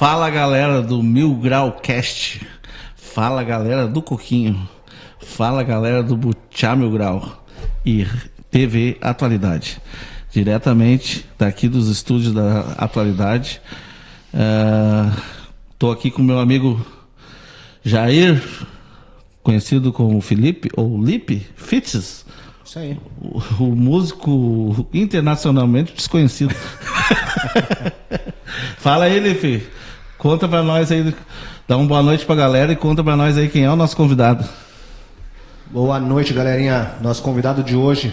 Fala galera do Mil Grau Cast, fala galera do Coquinho, fala galera do Butiá Mil Grau e TV Atualidade, diretamente daqui dos estúdios da Atualidade. Tô aqui com meu amigo Jair, conhecido como Felipe ou Lipe Fitzes. Isso aí. O músico internacionalmente desconhecido. Fala aí, Lipe. Conta pra nós aí, dá uma boa noite pra galera e conta pra nós aí quem é o nosso convidado. Boa noite, galerinha. Nosso convidado de hoje,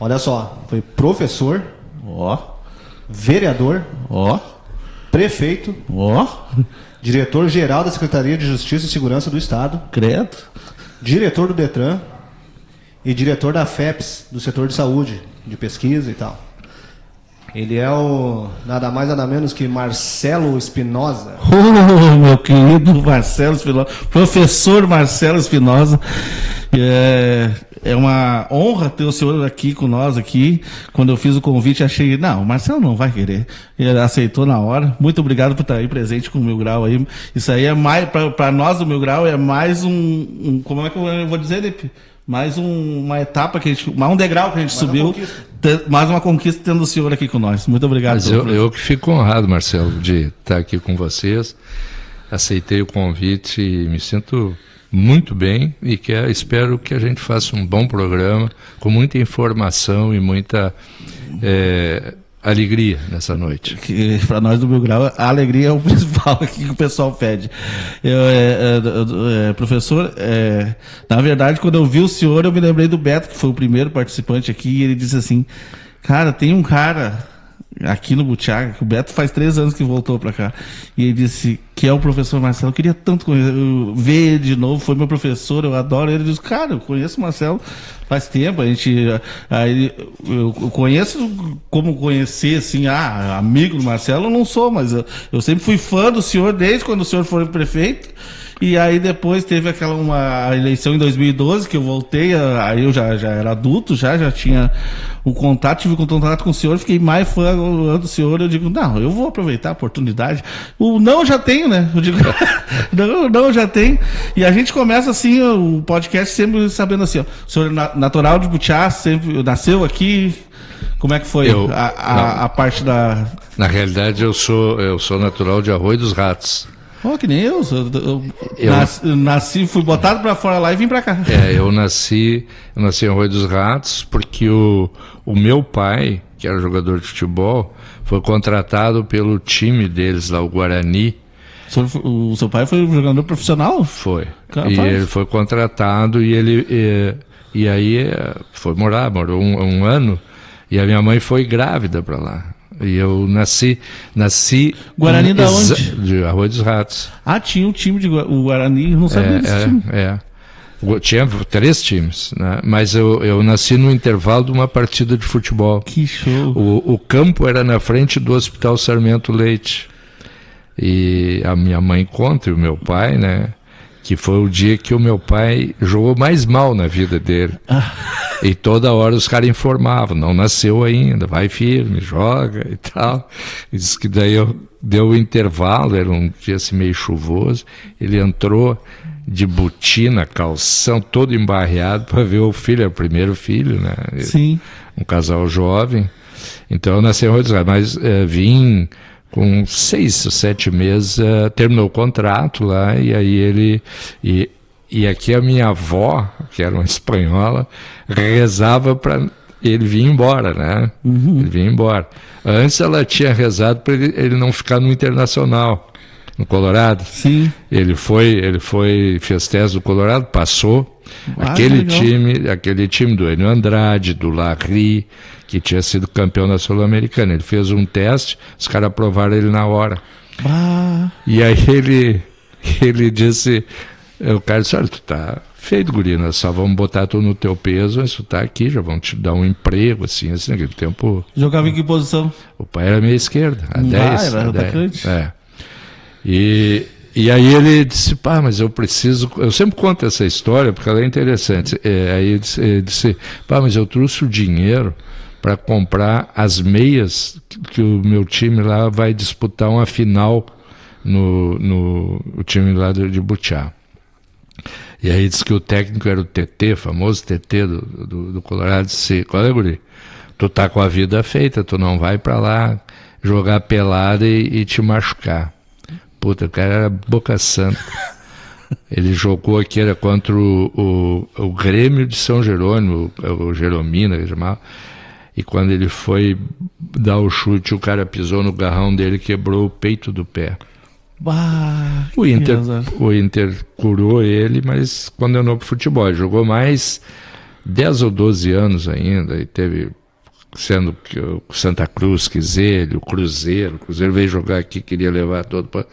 olha só, foi professor, vereador, prefeito, diretor-geral da Secretaria de Justiça e Segurança do Estado, credo, diretor do Detran e diretor da FEPS, do setor de saúde, de pesquisa e tal. Ele é o nada mais nada menos que Marcelo Espinosa. Meu querido Marcelo Espinosa, professor Marcelo Espinosa. É uma honra ter o senhor aqui com nós aqui. Quando eu fiz o convite, achei, não, o Marcelo não vai querer. Ele aceitou na hora. Muito obrigado por estar aí presente com o Mil Grau aí. Isso aí é mais, para nós do Mil Grau, é mais como é que eu vou dizer, Lipe? Mais uma etapa que a gente, mais um degrau que a gente subiu, mais uma conquista tendo o senhor aqui com nós. Muito obrigado. Mas eu que fico honrado, Marcelo, de estar aqui com vocês. Aceitei o convite e me sinto muito bem e espero que a gente faça um bom programa com muita informação e muita alegria nessa noite. Para nós do Mil Grau, a alegria é o principal aqui que o pessoal pede. Professor, na verdade, quando eu vi o senhor, eu me lembrei do Beto, que foi o primeiro participante aqui, e ele disse assim, cara, tem um cara aqui no Butiá, que o Beto faz 3 anos que voltou para cá, e ele disse que é o professor Marcelo. Eu queria tanto ver ele de novo, foi meu professor, eu adoro ele. Ele disse, cara, eu conheço o Marcelo faz tempo, eu conheço como conhecer, assim, amigo do Marcelo, eu não sou, mas eu sempre fui fã do senhor desde quando o senhor foi prefeito. E aí depois teve uma eleição em 2012 que eu voltei, aí eu já era adulto, já tinha um contato, tive contato com o senhor, fiquei mais fã do senhor. Eu digo, não, eu vou aproveitar a oportunidade. O não eu já tenho, né? Eu digo, não eu já tenho. E a gente começa assim, o podcast sempre sabendo assim, ó, o senhor natural de Butiá, sempre nasceu aqui. Como é que foi a parte da... Na realidade eu sou natural de Arroio dos Ratos. Que nem eu nasci, fui botado pra fora lá e vim pra cá. Eu nasci em Arroio dos Ratos porque o meu pai, que era jogador de futebol, foi contratado pelo time deles lá, o Guarani. O seu pai foi jogador profissional? Foi. Capaz. E ele foi contratado e aí morou um ano, e a minha mãe foi grávida pra lá. E eu nasci Guarani da onde? De Arroio dos Ratos. Tinha um time de Guarani, não sabia desse time. Tinha 3 times, né? Mas eu nasci no intervalo de uma partida de futebol. Que show! O campo era na frente do Hospital Sarmento Leite. E a minha mãe conta, e o meu pai, né? Que foi o dia que o meu pai jogou mais mal na vida dele. E toda hora os caras informavam, não nasceu ainda, vai firme, joga e tal. E disse que daí deu o intervalo, era um dia assim meio chuvoso, ele entrou de botina, calção, todo embarreado para ver o filho, era o primeiro filho, né? Sim. Um casal jovem. Então eu nasci em Arroio dos Ratos, mas vim... Com 6 ou 7 meses, terminou o contrato lá, e aí ele... E aqui a minha avó, que era uma espanhola, rezava para ele vir embora, né? Uhum. Ele vinha embora. Antes ela tinha rezado para ele não ficar no Internacional, no Colorado. Sim. Ele fez teste do Colorado, passou. Aquele time do Enio Andrade, do Larry, que tinha sido campeão da Sul-Americana. Ele fez um teste, os caras aprovaram ele na hora. E aí ele disse, o cara disse, olha, tu tá feito, guri, nós só vamos botar tu no teu peso, mas tu tá aqui, já vamos te dar um emprego, assim naquele tempo. Jogava em que posição? O pai era meia esquerda, a 10. Era atacante. E aí ele disse, mas eu preciso... Eu sempre conto essa história porque ela é interessante. Aí ele disse, mas eu trouxe o dinheiro para comprar as meias que o meu time lá vai disputar uma final no time lá de Butiá. E aí disse que o técnico era o TT, famoso TT do Colorado. Disse: qual é, guri? Tu tá com a vida feita, tu não vai pra lá jogar pelada e te machucar. Puta, o cara era boca santa. Ele jogou aqui, era contra o Grêmio de São Jerônimo, o Jeromina, que chamava. E quando ele foi dar o chute, o cara pisou no garrão dele e quebrou o peito do pé. Bah, O Inter curou ele, mas condenou pro futebol. Ele jogou mais 10 ou 12 anos ainda, e teve, sendo que o Santa Cruz quis ele, o Cruzeiro veio jogar aqui, queria levar todo,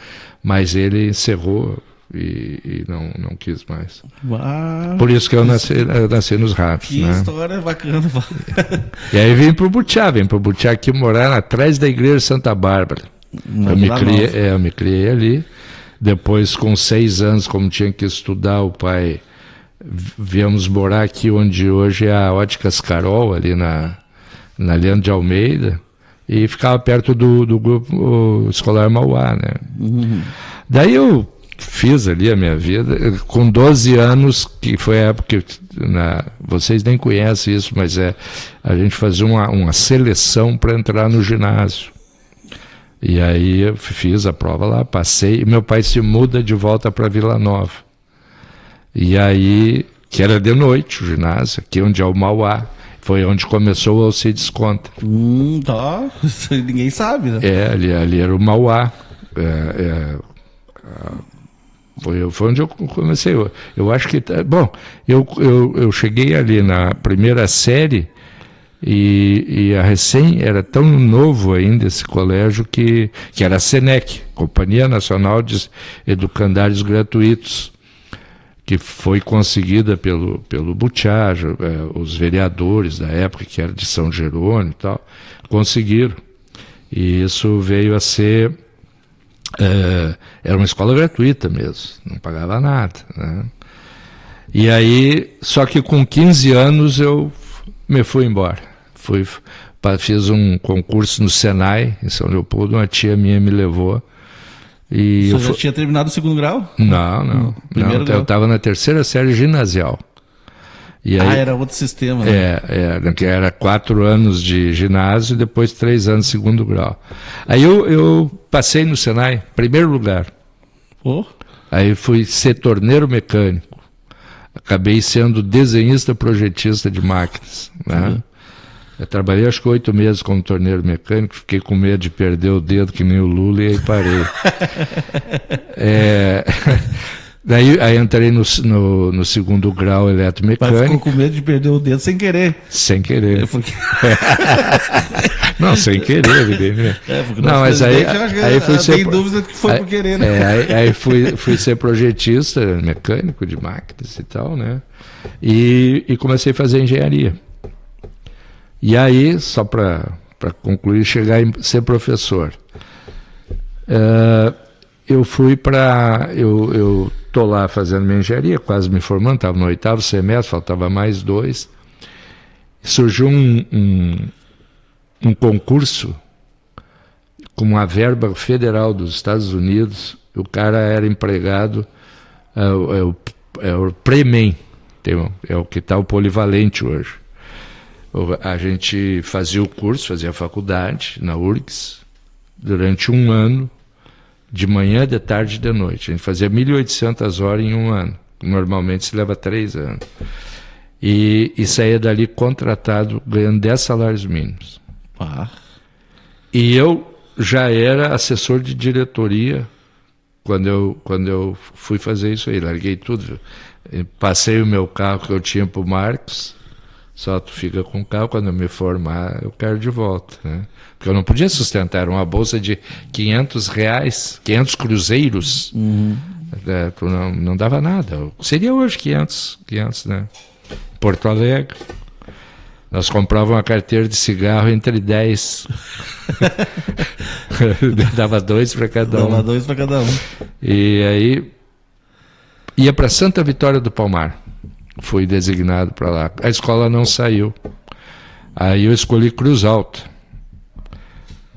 mas ele encerrou e não quis mais. Bah, por isso que eu nasci nos Ratos. que história bacana. E aí vim pro Butiá aqui morar atrás da igreja de Santa Bárbara. Eu me criei ali. Depois, com 6 anos, como tinha que estudar, o pai, viemos morar aqui onde hoje é a Óticas Carol, ali na Leandro de Almeida, e ficava perto do grupo escolar Mauá, né? Daí eu fiz ali a minha vida, com 12 anos, que foi a época que, vocês nem conhecem isso, mas a gente fazia uma seleção para entrar no ginásio. E aí eu fiz a prova lá, passei, e meu pai se muda de volta para Vila Nova. E aí, que era de noite o ginásio, aqui onde é o Mauá, foi onde começou o Alcides Conta. Tá, ninguém sabe, né? Ali era o Mauá. Foi onde eu comecei. Eu acho que... Bom, eu cheguei ali na primeira série, e era tão novo ainda esse colégio que era a SENEC, Companhia Nacional de Educandários Gratuitos, que foi conseguida pelo Butiá, os vereadores da época, que era de São Jerônimo e tal, conseguiram. E isso veio a ser... era uma escola gratuita mesmo, não pagava nada, né? E aí, só que com 15 anos eu me fui embora. Fiz um concurso no Senai, em São Leopoldo, uma tia minha me levou. E você já tinha terminado o 2º grau? Não. Eu estava na 3ª série ginasial. E aí, era outro sistema, né? Que era 4 anos de ginásio e depois 3 anos de 2º grau. Aí eu passei no Senai, primeiro lugar. Aí fui ser torneiro mecânico. Acabei sendo desenhista projetista de máquinas, né? Eu trabalhei acho que 8 meses como torneiro mecânico, fiquei com medo de perder o dedo que nem o Lula e aí parei. Aí entrei no 2º grau eletromecânico. Mas ficou com medo de perder o dedo sem querer. Sem querer. Não, sem querer, evidentemente. Não, mas aí fui ser... Tem dúvida que foi por querer, né? Aí fui ser projetista mecânico de máquinas e tal, né? E comecei a fazer engenharia. E aí, só para concluir, chegar a ser professor. Eu fui para... Eu estou lá fazendo minha engenharia, quase me formando, estava no 8º semestre, faltava mais 2. Surgiu um concurso com uma verba federal dos Estados Unidos. O cara era empregado, é o Premen, é o que está o polivalente hoje. A gente fazia o curso, fazia a faculdade na URGS durante 1 ano, de manhã, de tarde e de noite. A gente fazia 1.800 horas em 1 ano. Normalmente se leva 3 anos. E saía dali contratado, ganhando 10 salários mínimos. E eu já era assessor de diretoria quando eu fui fazer isso aí. Larguei tudo. Passei o meu carro que eu tinha para o Marcos. Só tu fica com o carro, quando eu me formar, eu quero de volta, né? Porque eu não podia sustentar uma bolsa de R$500, 500 cruzeiros. Não dava nada. Seria hoje 500, né? Porto Alegre. Nós comprávamos uma carteira de cigarro entre 10. Dava 2 para cada um. Dava 2 para cada um. E aí ia para Santa Vitória do Palmar. Fui designado para lá. A escola não saiu. Aí eu escolhi Cruz Alta.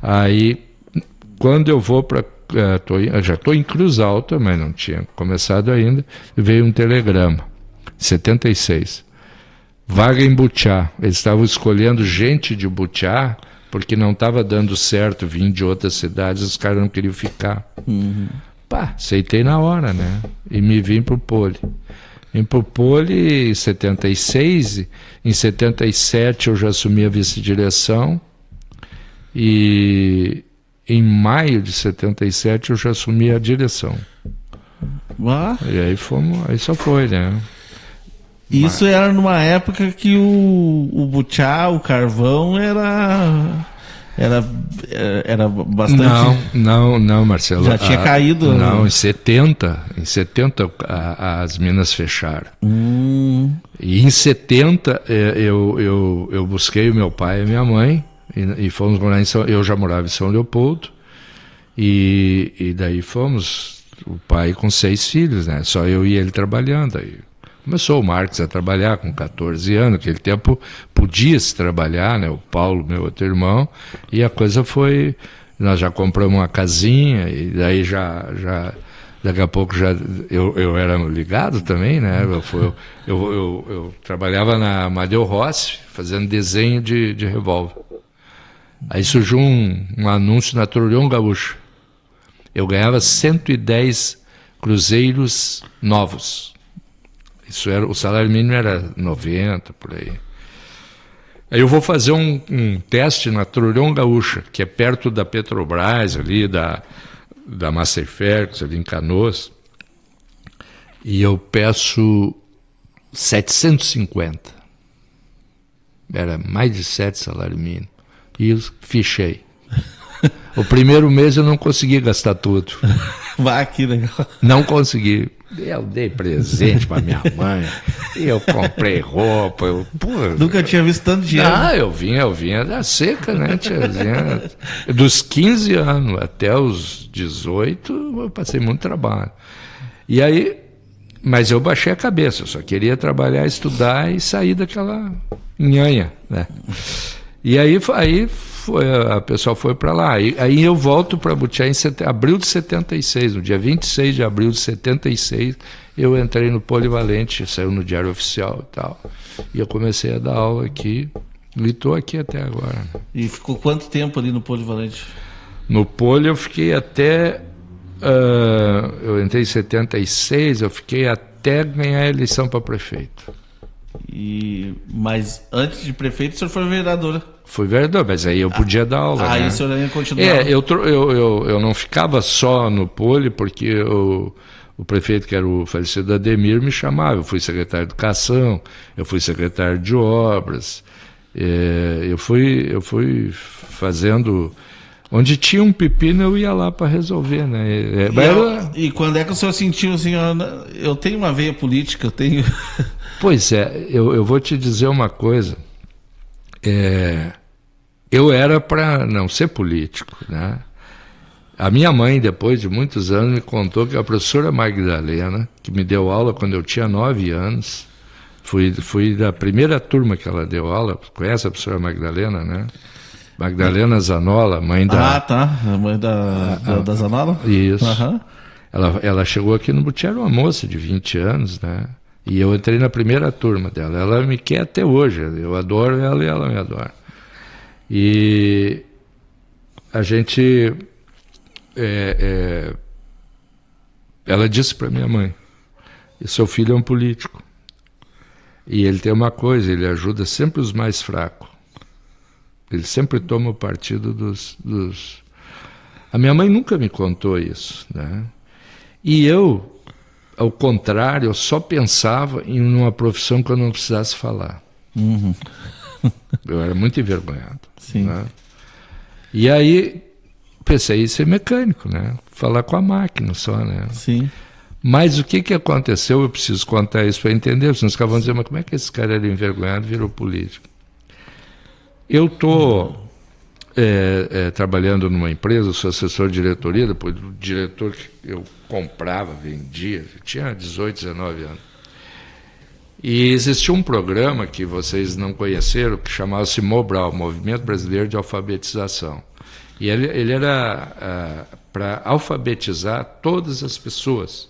Aí, quando eu vou para já estou em Cruz Alta, mas não tinha começado ainda, veio um telegrama, 76. Vaga em Butiá. Eles estavam escolhendo gente de Butiá, porque não estava dando certo vir de outras cidades, os caras não queriam ficar. Pá, aceitei na hora, né? E me vim pro Poli. Vim pro Poli em 76, em 77 eu já assumi a vice-direção, e em maio de 77 eu já assumi a direção. E aí só foi, né? Isso era numa época que o Butiá, o carvão, era bastante... Não, Marcelo. Já tinha caído. Não, em 70 as minas fecharam. E em 70 eu busquei o meu pai e a minha mãe, e fomos morar eu já morava em São Leopoldo, e daí fomos, o pai com 6 filhos, né? Só eu e ele trabalhando aí. Começou o Marcos a trabalhar com 14 anos, naquele tempo podia-se trabalhar, né? O Paulo, meu outro irmão, e a coisa foi... Nós já compramos uma casinha, e daí daqui a pouco eu era ligado também, né? Eu trabalhava na Amadeu Rossi, fazendo desenho de revólver. Aí surgiu um anúncio na Turulhão Gaúcho. Eu ganhava 110 cruzeiros novos. Isso era, o salário mínimo era 90, por aí. Aí eu vou fazer um teste na Turulhão Gaúcha, que é perto da Petrobras, ali, da Masterferx, ali em Canoas. E eu peço 750. Era mais de 7 salário mínimo. E eu fichei. O primeiro mês eu não consegui gastar tudo. Que legal. Não consegui. Eu dei presente para minha mãe, e eu comprei roupa. Nunca tinha visto tanto dinheiro. Eu vinha da seca, né, tiazinha? Dos 15 anos até os 18, eu passei muito trabalho. E aí, mas eu baixei a cabeça, eu só queria trabalhar, estudar e sair daquela nhanha, né? E aí a pessoa foi para lá. Aí eu volto para Butiá em abril de 76, no dia 26 de abril de 76, eu entrei no Polivalente, saiu no Diário Oficial e tal. E eu comecei a dar aula aqui, e estou aqui até agora. E ficou quanto tempo ali no Polivalente? No Poli eu fiquei até... eu entrei em 76, eu fiquei até ganhar a eleição para prefeito. Mas antes de prefeito, o senhor foi vereador? Fui vereador, mas aí eu podia dar aula. Aí né? o senhor ainda continuava? Eu não ficava só no Poli, porque o prefeito, que era o falecido Ademir, me chamava. Eu fui secretário de Educação, eu fui secretário de Obras, eu fui fazendo... Onde tinha um pepino, eu ia lá para resolver, né? E quando é que o senhor sentiu assim, eu tenho uma veia política, eu tenho... Pois é, eu vou te dizer uma coisa. Eu era para não ser político, né? A minha mãe, depois de muitos anos, me contou que a professora Magdalena, que me deu aula quando eu tinha 9 anos, fui da primeira turma que ela deu aula. Conhece a professora Magdalena, né? Magdalena Zanola, mãe da... a mãe da Zanola? Isso. Uhum. Ela chegou aqui no Butiá, era uma moça de 20 anos, né? E eu entrei na primeira turma dela. Ela me quer até hoje. Eu adoro ela e ela me adora. E a gente... ela disse para minha mãe, seu filho é um político. E ele tem uma coisa, ele ajuda sempre os mais fracos. Ele sempre toma o partido dos... A minha mãe nunca me contou isso, né? E eu, ao contrário, eu só pensava em uma profissão que eu não precisasse falar. Uhum. Eu era muito envergonhado. Sim. Né? E aí pensei em ser mecânico, né? Falar com a máquina só, né? Sim. Mas o que aconteceu? Eu preciso contar isso para entender. Senão os caras vão dizer, mas como é que esse cara era envergonhado e virou político? Eu estou trabalhando numa empresa, sou assessor de diretoria, depois do diretor que eu comprava, vendia, eu tinha 18, 19 anos. E existia um programa que vocês não conheceram, que chamava-se MOBRAL, Movimento Brasileiro de Alfabetização. E ele era para alfabetizar todas as pessoas.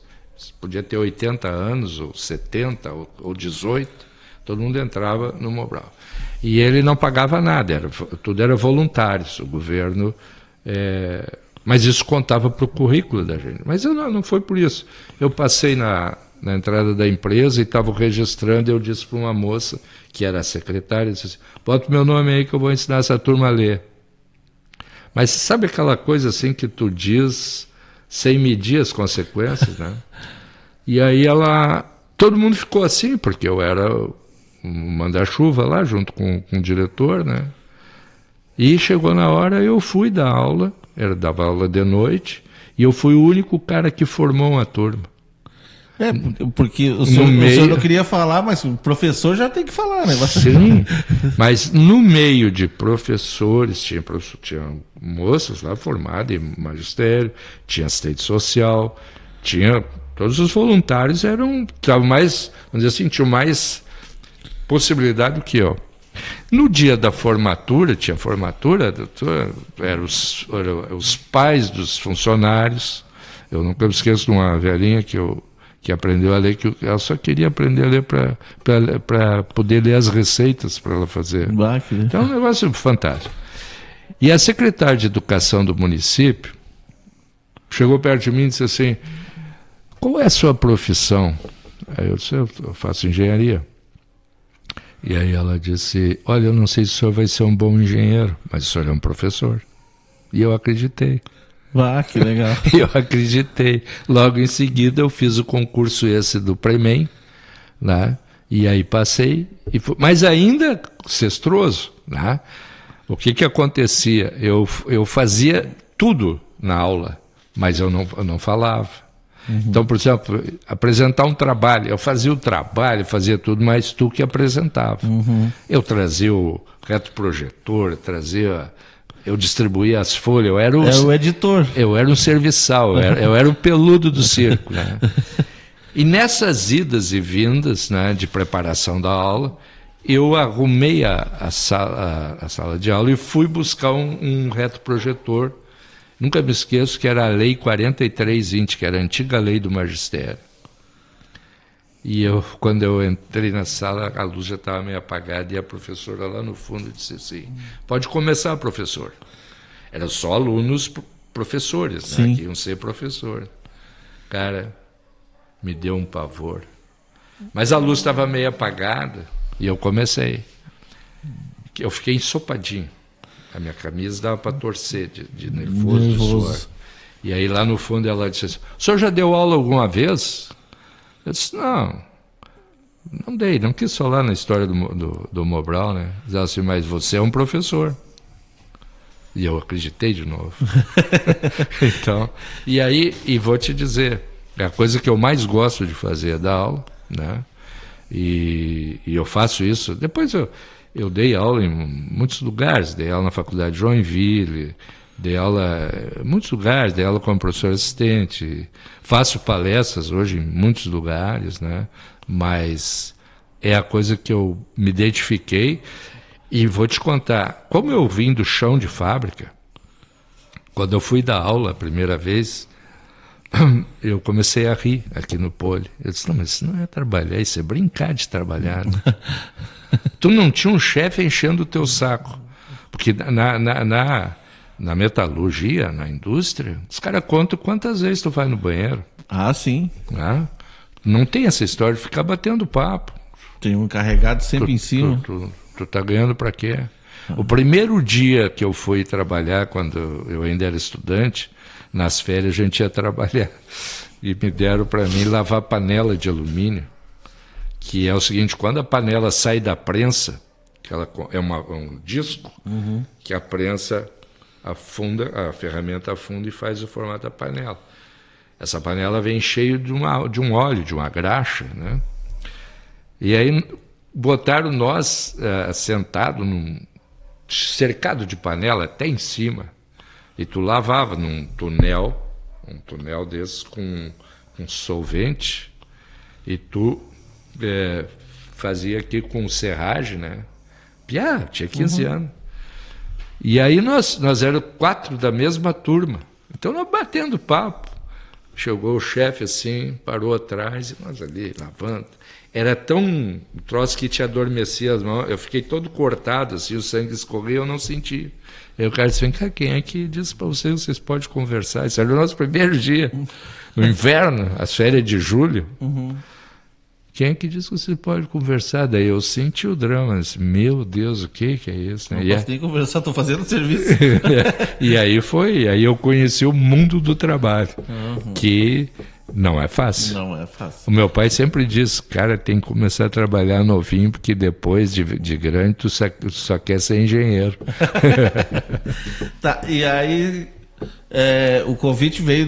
Podia ter 80 anos, ou 70, ou 18, todo mundo entrava no Mobral. E ele não pagava nada, tudo era voluntários, o governo... mas isso contava para o currículo da gente. Mas não foi por isso. Eu passei na entrada da empresa e estava registrando, e eu disse para uma moça, que era a secretária, disse assim, bota o meu nome aí que eu vou ensinar essa turma a ler. Mas sabe aquela coisa assim que tu diz sem medir as consequências, né? E aí todo mundo ficou assim, porque eu era um manda-chuva lá, junto com o diretor, né? E chegou na hora, eu fui dar aula, dava aula de noite, e eu fui o único cara que formou uma turma. Porque o senhor não queria falar, mas o professor já tem que falar, né? Sim, mas no meio de professores, tinha moças lá formadas em magistério, tinha assistente social, tinha... Todos os voluntários estavam mais, vamos dizer assim, tinham mais possibilidade do que eu. No dia da formatura, tinha formatura, eram os pais dos funcionários. Eu nunca me esqueço de uma velhinha que aprendeu a ler, que ela só queria aprender a ler para poder ler as receitas para ela fazer. Então é um negócio fantástico. E a secretária de Educação do município chegou perto de mim e disse assim, qual é a sua profissão? Aí eu disse, eu faço engenharia. E aí ela disse, olha, eu não sei se o senhor vai ser um bom engenheiro, mas o senhor é um professor. E eu acreditei. Que legal. Eu acreditei. Logo em seguida eu fiz o concurso esse do Premem, né? E aí passei, mas ainda sextroso, né? O que acontecia? Eu fazia tudo na aula, mas eu não falava. Então, por exemplo, apresentar um trabalho, eu fazia o trabalho, fazia tudo, mas tu que apresentava. Eu trazia o retroprojetor, eu distribuía as folhas, eu era o editor. Eu era um serviçal, eu era o peludo do circo, né? E nessas idas e vindas, né, de preparação da aula, eu arrumei a sala de aula e fui buscar um retroprojetor. Nunca me esqueço que era a Lei 4320, que era a antiga lei do magistério. E quando eu entrei na sala, a luz já estava meio apagada e a professora lá no fundo disse assim, pode começar, professor. Eram só alunos professores, né, que iam ser professor. Cara, me deu um pavor. Mas a luz estava meio apagada e eu comecei. Eu fiquei ensopadinho. A minha camisa dava para torcer de nervoso, de suor. E aí lá no fundo ela disse assim, o senhor já deu aula alguma vez? Eu disse, não dei, não quis falar na história do Mobral, né? Ela disse, mas você é um professor. E eu acreditei de novo. Então, e vou te dizer, a coisa que eu mais gosto de fazer é dar aula, né? E eu faço isso. Depois eu dei aula em muitos lugares, dei aula na Faculdade de Joinville, dei aula em muitos lugares, dei aula como professor assistente, faço palestras hoje em muitos lugares, né? Mas é a coisa que eu me identifiquei e vou te contar, como eu vim do chão de fábrica, quando eu fui dar aula a primeira vez, eu comecei a rir aqui no Poli. Eu disse, não, mas isso não é trabalhar, isso é brincar de trabalhar, né? Tu não tinha um chefe enchendo o teu saco. Porque na metalurgia, na indústria, os caras contam quantas vezes tu vai no banheiro. Sim. Né? Não tem essa história de ficar batendo papo. Tem um carregado sempre em cima. Tu tá ganhando para quê? O primeiro dia que eu fui trabalhar, quando eu ainda era estudante, nas férias a gente ia trabalhar. E me deram para mim lavar panela de alumínio. Que é o seguinte, quando a panela sai da prensa, que ela é um disco, que a prensa afunda, a ferramenta afunda e faz o formato da panela. Essa panela vem cheia de um óleo, de uma graxa, né? E aí botaram nós sentado cercado de panela até em cima, e tu lavava num tonel, um tonel desses com solvente, e tu fazia aqui com serragem, né? Tinha 15 anos. E aí nós éramos 4 da mesma turma. Então nós batendo papo. Chegou o chefe assim, parou atrás, e nós ali, lavando. Era tão um troço que te adormecia as mãos. Eu fiquei todo cortado, assim, o sangue escorria, eu não senti. Aí o cara disse, vem cá, quem é que disse para vocês podem conversar? Isso era o nosso primeiro dia, no inverno, as férias de julho. Quem é que disse que você pode conversar? Daí eu senti o drama, disse, meu Deus, o que é isso? Não posso nem conversar, estou fazendo serviço. E aí eu conheci o mundo do trabalho, que não é fácil. Não é fácil. O meu pai sempre diz, cara, tem que começar a trabalhar novinho, porque depois de grande tu só quer ser engenheiro. Tá, e aí o convite veio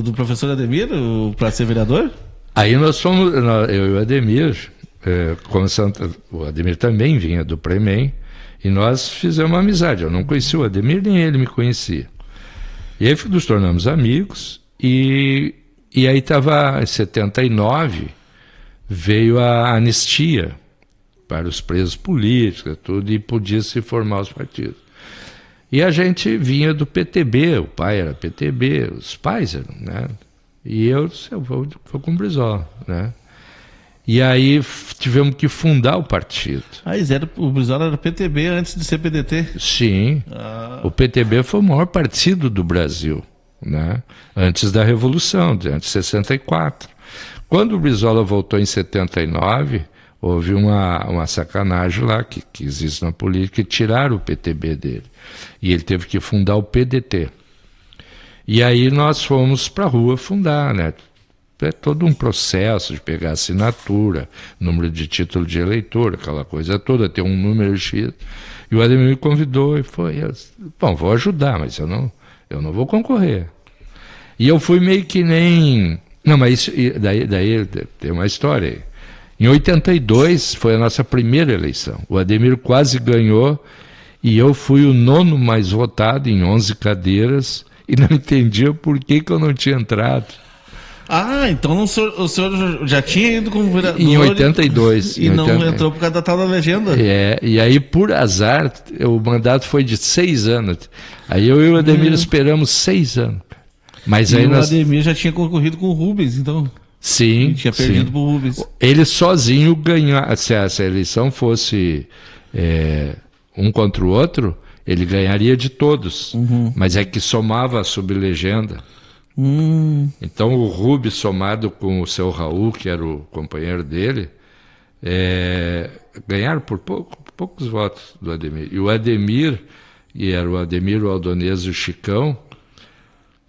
do professor Ademir para ser vereador? Aí nós fomos, eu e o Ademir, o Ademir também vinha do Premem, e nós fizemos uma amizade. Eu não conhecia o Ademir, nem ele me conhecia. E aí nos tornamos amigos, e aí estava, em 79, veio a anistia para os presos políticos, tudo, e podia se formar os partidos. E a gente vinha do PTB, o pai era PTB, os pais eram, né? E eu vou com o Brizola, né? E aí tivemos que fundar o partido. O Brizola era PTB antes de ser PDT? Sim. O PTB foi o maior partido do Brasil, né? Antes da Revolução, antes de 64. Quando o Brizola voltou em 79, houve uma sacanagem lá, que existe na política, e tiraram o PTB dele. E ele teve que fundar o PDT. E aí nós fomos para a rua fundar, né? É todo um processo de pegar assinatura, número de título de eleitor, aquela coisa toda, ter um número X. E o Ademir me convidou e foi, bom, vou ajudar, mas eu não vou concorrer. E eu fui meio que nem... Não, mas daí tem uma história aí. Em 82 foi a nossa primeira eleição. O Ademir quase ganhou e eu fui o 9º mais votado em 11 cadeiras e não entendia por que eu não tinha entrado. Então o senhor já tinha ido como vereador? Em 82. E não entrou por causa da tal da legenda? E aí, por azar, o mandato foi de 6 anos. Aí eu e o Ademir esperamos 6 anos. Mas aí o Ademir já tinha concorrido com o Rubens, então? Sim. Ele tinha perdido para o Rubens. Ele sozinho ganhou. Se essa eleição fosse um contra o outro, ele ganharia de todos. Mas é que somava a sublegenda. Então o Rubens, somado com o seu Raul, que era o companheiro dele, ganharam por poucos votos do Ademir. E o Ademir, e era o Ademir, o Aldonez e o Chicão,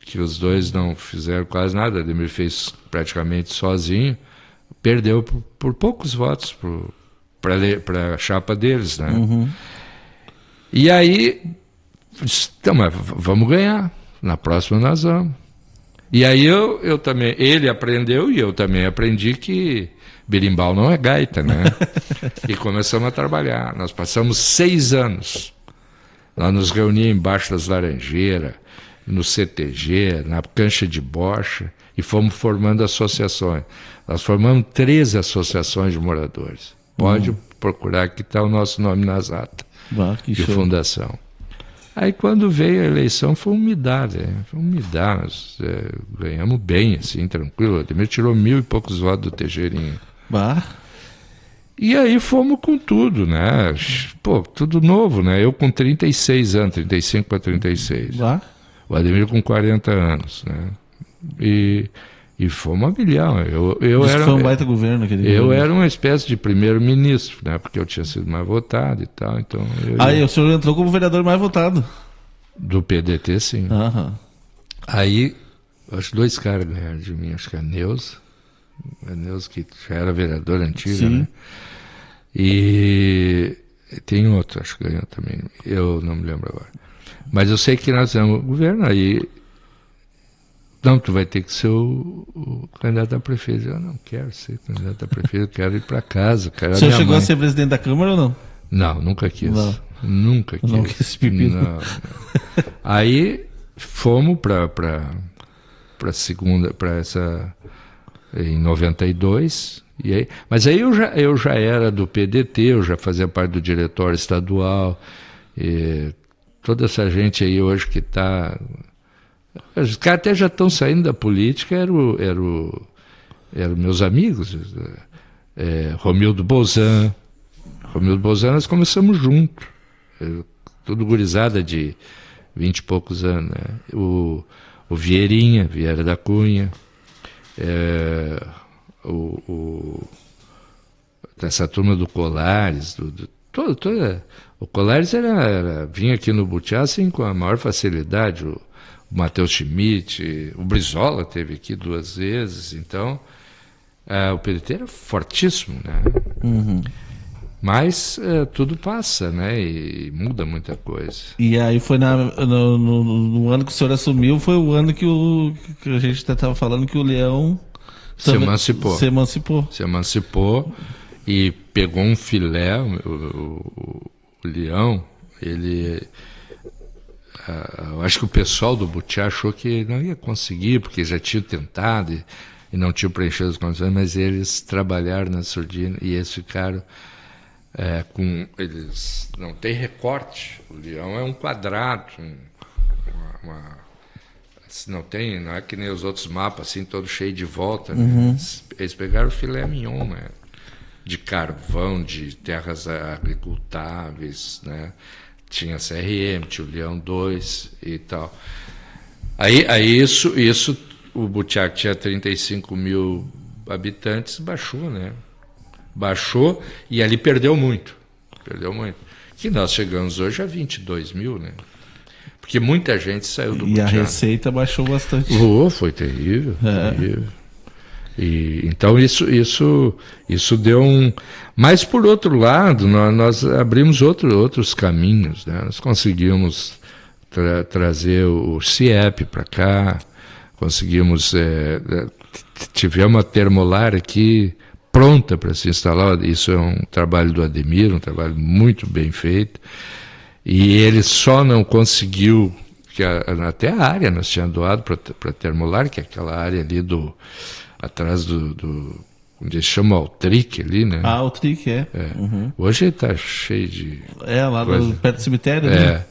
que os dois não fizeram quase nada, o Ademir fez praticamente sozinho, perdeu por poucos votos para a chapa deles, né? E aí, então, mas vamos ganhar, na próxima nós vamos. E aí eu também, ele aprendeu e eu também aprendi que berimbau não é gaita, né? E começamos a trabalhar. Nós passamos 6 anos. Nós nos reuníamos embaixo das laranjeiras, no CTG, na cancha de bocha, e fomos formando associações. Nós formamos 13 associações de moradores. Pode procurar que está o nosso nome nas atas de fundação. Aí quando veio a eleição foi umidade, nós ganhamos bem, assim, tranquilo. O Ademir tirou 1.000 e poucos votos do Tejeirinha. E aí fomos com tudo, né? Pô, tudo novo, né? Eu com 36 anos, 35 para 36. O Ademir com 40 anos, né? E fomos a milhão. Foi um baita governo aquele governo. Era uma espécie de primeiro-ministro, né? Porque eu tinha sido mais votado e tal. Então e o senhor entrou como vereador mais votado? Do PDT, sim. Aí, acho que 2 caras ganharam de mim. Acho que a Neuza, que já era vereadora antiga, sim, né? E tem outro, acho que ganhou também. Eu não me lembro agora. Mas eu sei que nós fizemos o governo aí. Não, tu vai ter que ser o candidato a prefeito. Eu não quero ser candidato a prefeito, eu quero ir para casa. O senhor chegou a ser presidente da Câmara ou não? Não, nunca quis. Nunca quis. Não quis pepino. Não. Aí fomos para segunda, para essa em 92. E aí, mas aí eu já era do PDT, eu já fazia parte do diretório estadual. E toda essa gente aí hoje que está Os caras até já estão saindo da política, eram meus amigos. Romildo Bozan. Romildo Bozan, nós começamos juntos. Tudo gurizada de 20 e poucos anos. Né? O Vieirinha, Vieira da Cunha. Essa turma do Colares, toda o Colares vinha aqui no Butiá assim, com a maior facilidade. O Matheus Schmidt, o Brizola teve aqui 2 vezes, então o PDT era fortíssimo, né? Uhum. Mas tudo passa, né? E muda muita coisa. E aí foi no ano que o senhor assumiu, foi o ano que a gente até estava falando que o Leão se emancipou. Se emancipou. E pegou um filé, o Leão, ele... eu acho que o pessoal do Butiá achou que não ia conseguir, porque já tinha tentado e não tinha preenchido as condições, mas eles trabalharam na surdina e eles ficaram eles não tem recorte. O Leão é um quadrado, não é que nem os outros mapas, assim, todo cheio de volta. Né? Eles pegaram o filé mignon, né? De carvão, de terras agricultáveis, né? Tinha CRM, tinha o Leão 2 e tal. Aí isso o Butiá, que tinha 35 mil habitantes, baixou, né? Baixou e ali perdeu muito. Que nós chegamos hoje a 22 mil, né? Porque muita gente saiu do Butiá. E a receita baixou bastante. Foi terrível, terrível. E, então isso deu um... Mas, por outro lado, nós abrimos outros caminhos, né? Nós conseguimos trazer o CIEP para cá, conseguimos... tivemos a Termolar aqui pronta para se instalar. Isso é um trabalho do Ademir, um trabalho muito bem feito. E ele só não conseguiu... que até a área nós tínhamos doado para a Termolar, que é aquela área ali atrás onde eles chamam Altric ali, né? Ah, Altric, Uhum. Hoje está cheio de... lá perto do cemitério, né?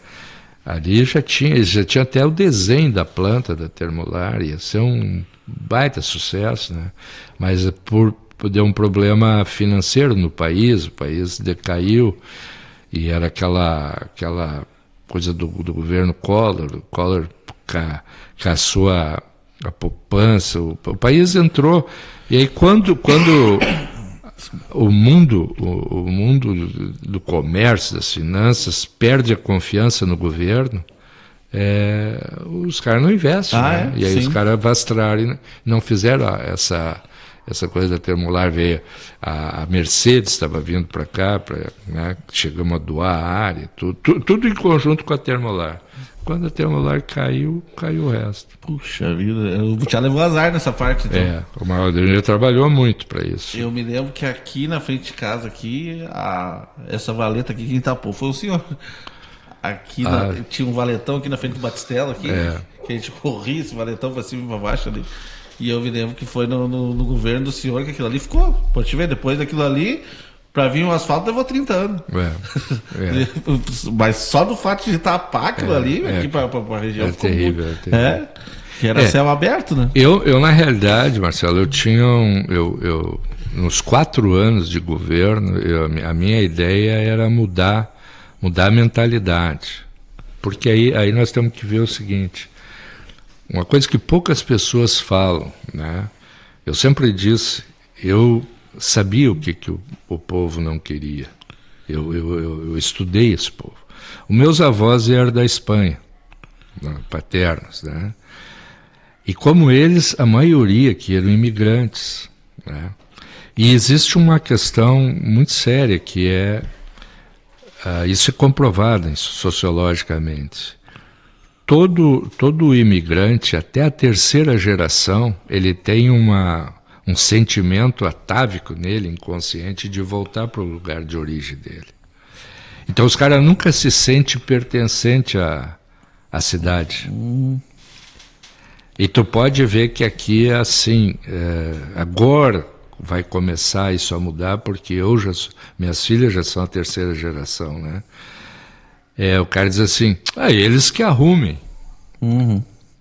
Ali eles já tinham até o desenho da planta da Termolar, ia ser um baita sucesso, né? Mas deu um problema financeiro no país, o país decaiu, e era aquela coisa do governo Collor, o Collor caçou a poupança, o país entrou, e aí quando o mundo do comércio, das finanças, perde a confiança no governo, os caras não investem, né? E aí os caras vastraram, não fizeram essa coisa da Termolar. Veio a Mercedes, estava vindo para cá, né? Chegamos a doar a área, tudo em conjunto com a Termolar. Quando a Termolar caiu o resto. Puxa vida, o Butiá levou azar nessa parte. Então. O Maurício trabalhou muito para isso. Eu me lembro que aqui na frente de casa, essa valeta aqui, quem tapou foi o senhor. Aqui tinha um valetão aqui na frente do Batistela, aqui, que a gente corria esse valetão para cima e para baixo ali. E eu me lembro que foi no governo do senhor que aquilo ali ficou. Pode te ver, depois daquilo ali, para vir um asfalto levou 30 anos. Mas só do fato de tapar aquilo ali, aqui para a região, ficou terrível, muito... terrível. Que era céu aberto, né? Eu, na realidade, Marcelo, eu tinha nos 4 anos de governo, a minha ideia era mudar a mentalidade. Porque aí nós temos que ver o seguinte... Uma coisa que poucas pessoas falam, né? Eu sempre disse, eu sabia o que o povo não queria. Eu estudei esse povo. Os meus avós eram da Espanha, paternos, né? E como eles, a maioria que eram imigrantes, né? E existe uma questão muito séria que isso é comprovado sociologicamente. Todo imigrante, até a 3ª geração, ele tem um sentimento atávico nele, inconsciente, de voltar para o lugar de origem dele. Então os caras nunca se sentem pertencente à cidade. E tu pode ver que aqui é assim, agora vai começar isso a mudar, porque minhas filhas já são a 3ª geração, né? O cara diz assim, eles que arrumem.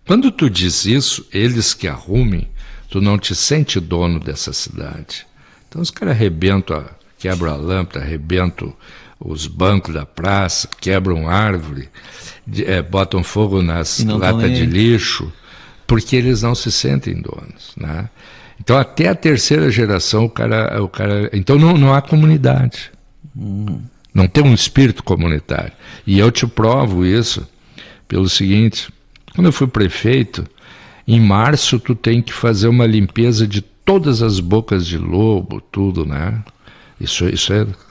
Quando tu diz isso, eles que arrumem, tu não te sente dono dessa cidade. Então os caras arrebentam, quebram a lâmpada, arrebentam os bancos da praça, quebram árvore, botam fogo nas latas de lixo, porque eles não se sentem donos, né? Então até a terceira geração o cara então não há comunidade. Não tem um espírito comunitário. E eu te provo isso pelo seguinte: quando eu fui prefeito, em março tu tem que fazer uma limpeza de todas as bocas de lobo, tudo, né? Isso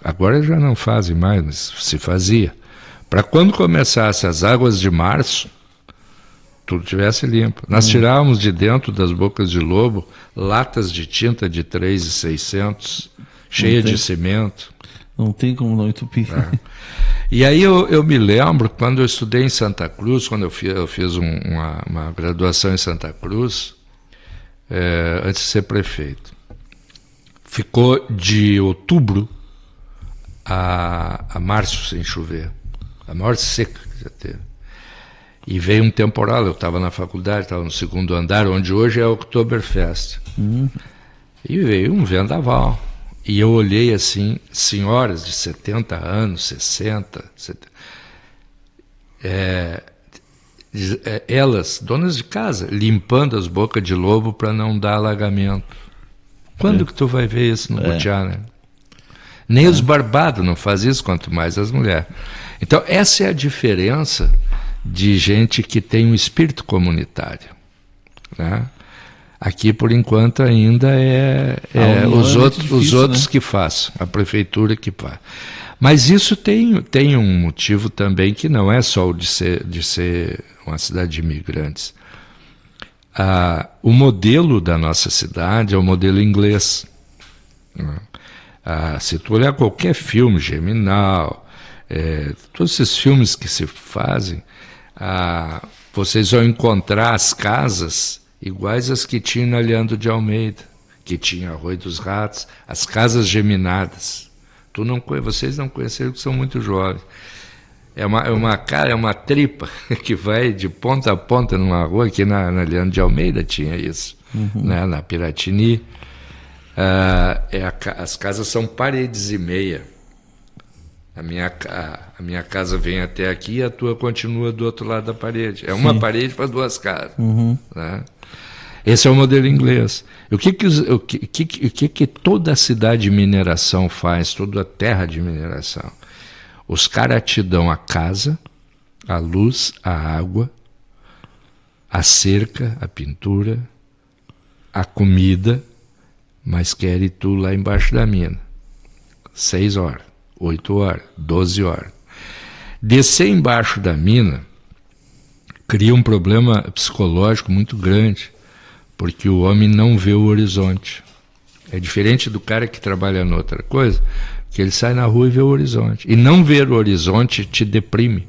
agora já não fazem mais, mas se fazia. Para quando começasse as águas de março, tudo tivesse limpo. Nós tirávamos de dentro das bocas de lobo latas de tinta de 3.600, cheia de cimento. Não tem como não entupir. E aí eu me lembro, quando eu estudei em Santa Cruz, quando eu fiz uma graduação em Santa Cruz, antes de ser prefeito. Ficou de outubro a março sem chover. A maior seca que já teve. E veio um temporal, eu estava na faculdade, estava no segundo andar, onde hoje é o Oktoberfest. E veio um vendaval. E eu olhei assim, senhoras de 70 anos, 60, elas, donas de casa, limpando as bocas de lobo para não dar alagamento. Quando que tu vai ver isso no Butiá, né? Nem os barbados não fazem isso, quanto mais as mulheres. Então, essa é a diferença de gente que tem um espírito comunitário, né? Aqui, por enquanto, ainda os outros, né? Que façam, a prefeitura que faz. Mas isso tem um motivo também, que não é só o de ser uma cidade de imigrantes. O modelo da nossa cidade é o modelo inglês. Se tu olhar qualquer filme, Geminal, todos esses filmes que se fazem, vocês vão encontrar as casas iguais às que tinha na Leandro de Almeida, que tinha Arroio dos Ratos, as casas geminadas. Vocês não conheceram, porque são muito jovens. É uma tripa que vai de ponta a ponta numa rua, aqui na Leandro de Almeida tinha isso, né, na Piratini. As casas são paredes e meia. A minha casa vem até aqui e a tua continua do outro lado da parede. É uma parede para duas casas. Né? Esse é o modelo inglês. O que toda a cidade de mineração faz, toda a terra de mineração? Os caras te dão a casa, a luz, a água, a cerca, a pintura, a comida, mas querem tu lá embaixo da mina. 6 horas, 8 horas, 12 horas. Descer embaixo da mina cria um problema psicológico muito grande, porque o homem não vê o horizonte. É diferente do cara que trabalha noutra coisa, que ele sai na rua e vê o horizonte. E não ver o horizonte te deprime.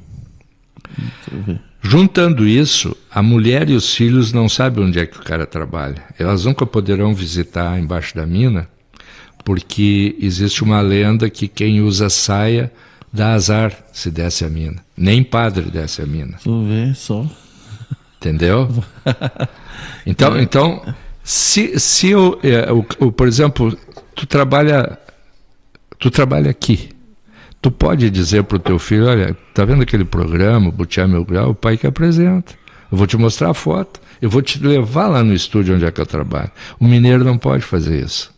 Juntando isso, a mulher e os filhos não sabem onde é que o cara trabalha. Elas nunca poderão visitar embaixo da mina, porque existe uma lenda que quem usa saia dá azar se desce a mina. Nem padre desce a mina. Tu vê só. Entendeu? Então se eu, por exemplo, tu trabalha aqui, tu pode dizer pro teu filho: olha, tá vendo aquele programa, Butiá Mil Grau? O pai que apresenta. Eu vou te mostrar a foto. Eu vou te levar lá no estúdio onde é que eu trabalho. O mineiro não pode fazer isso.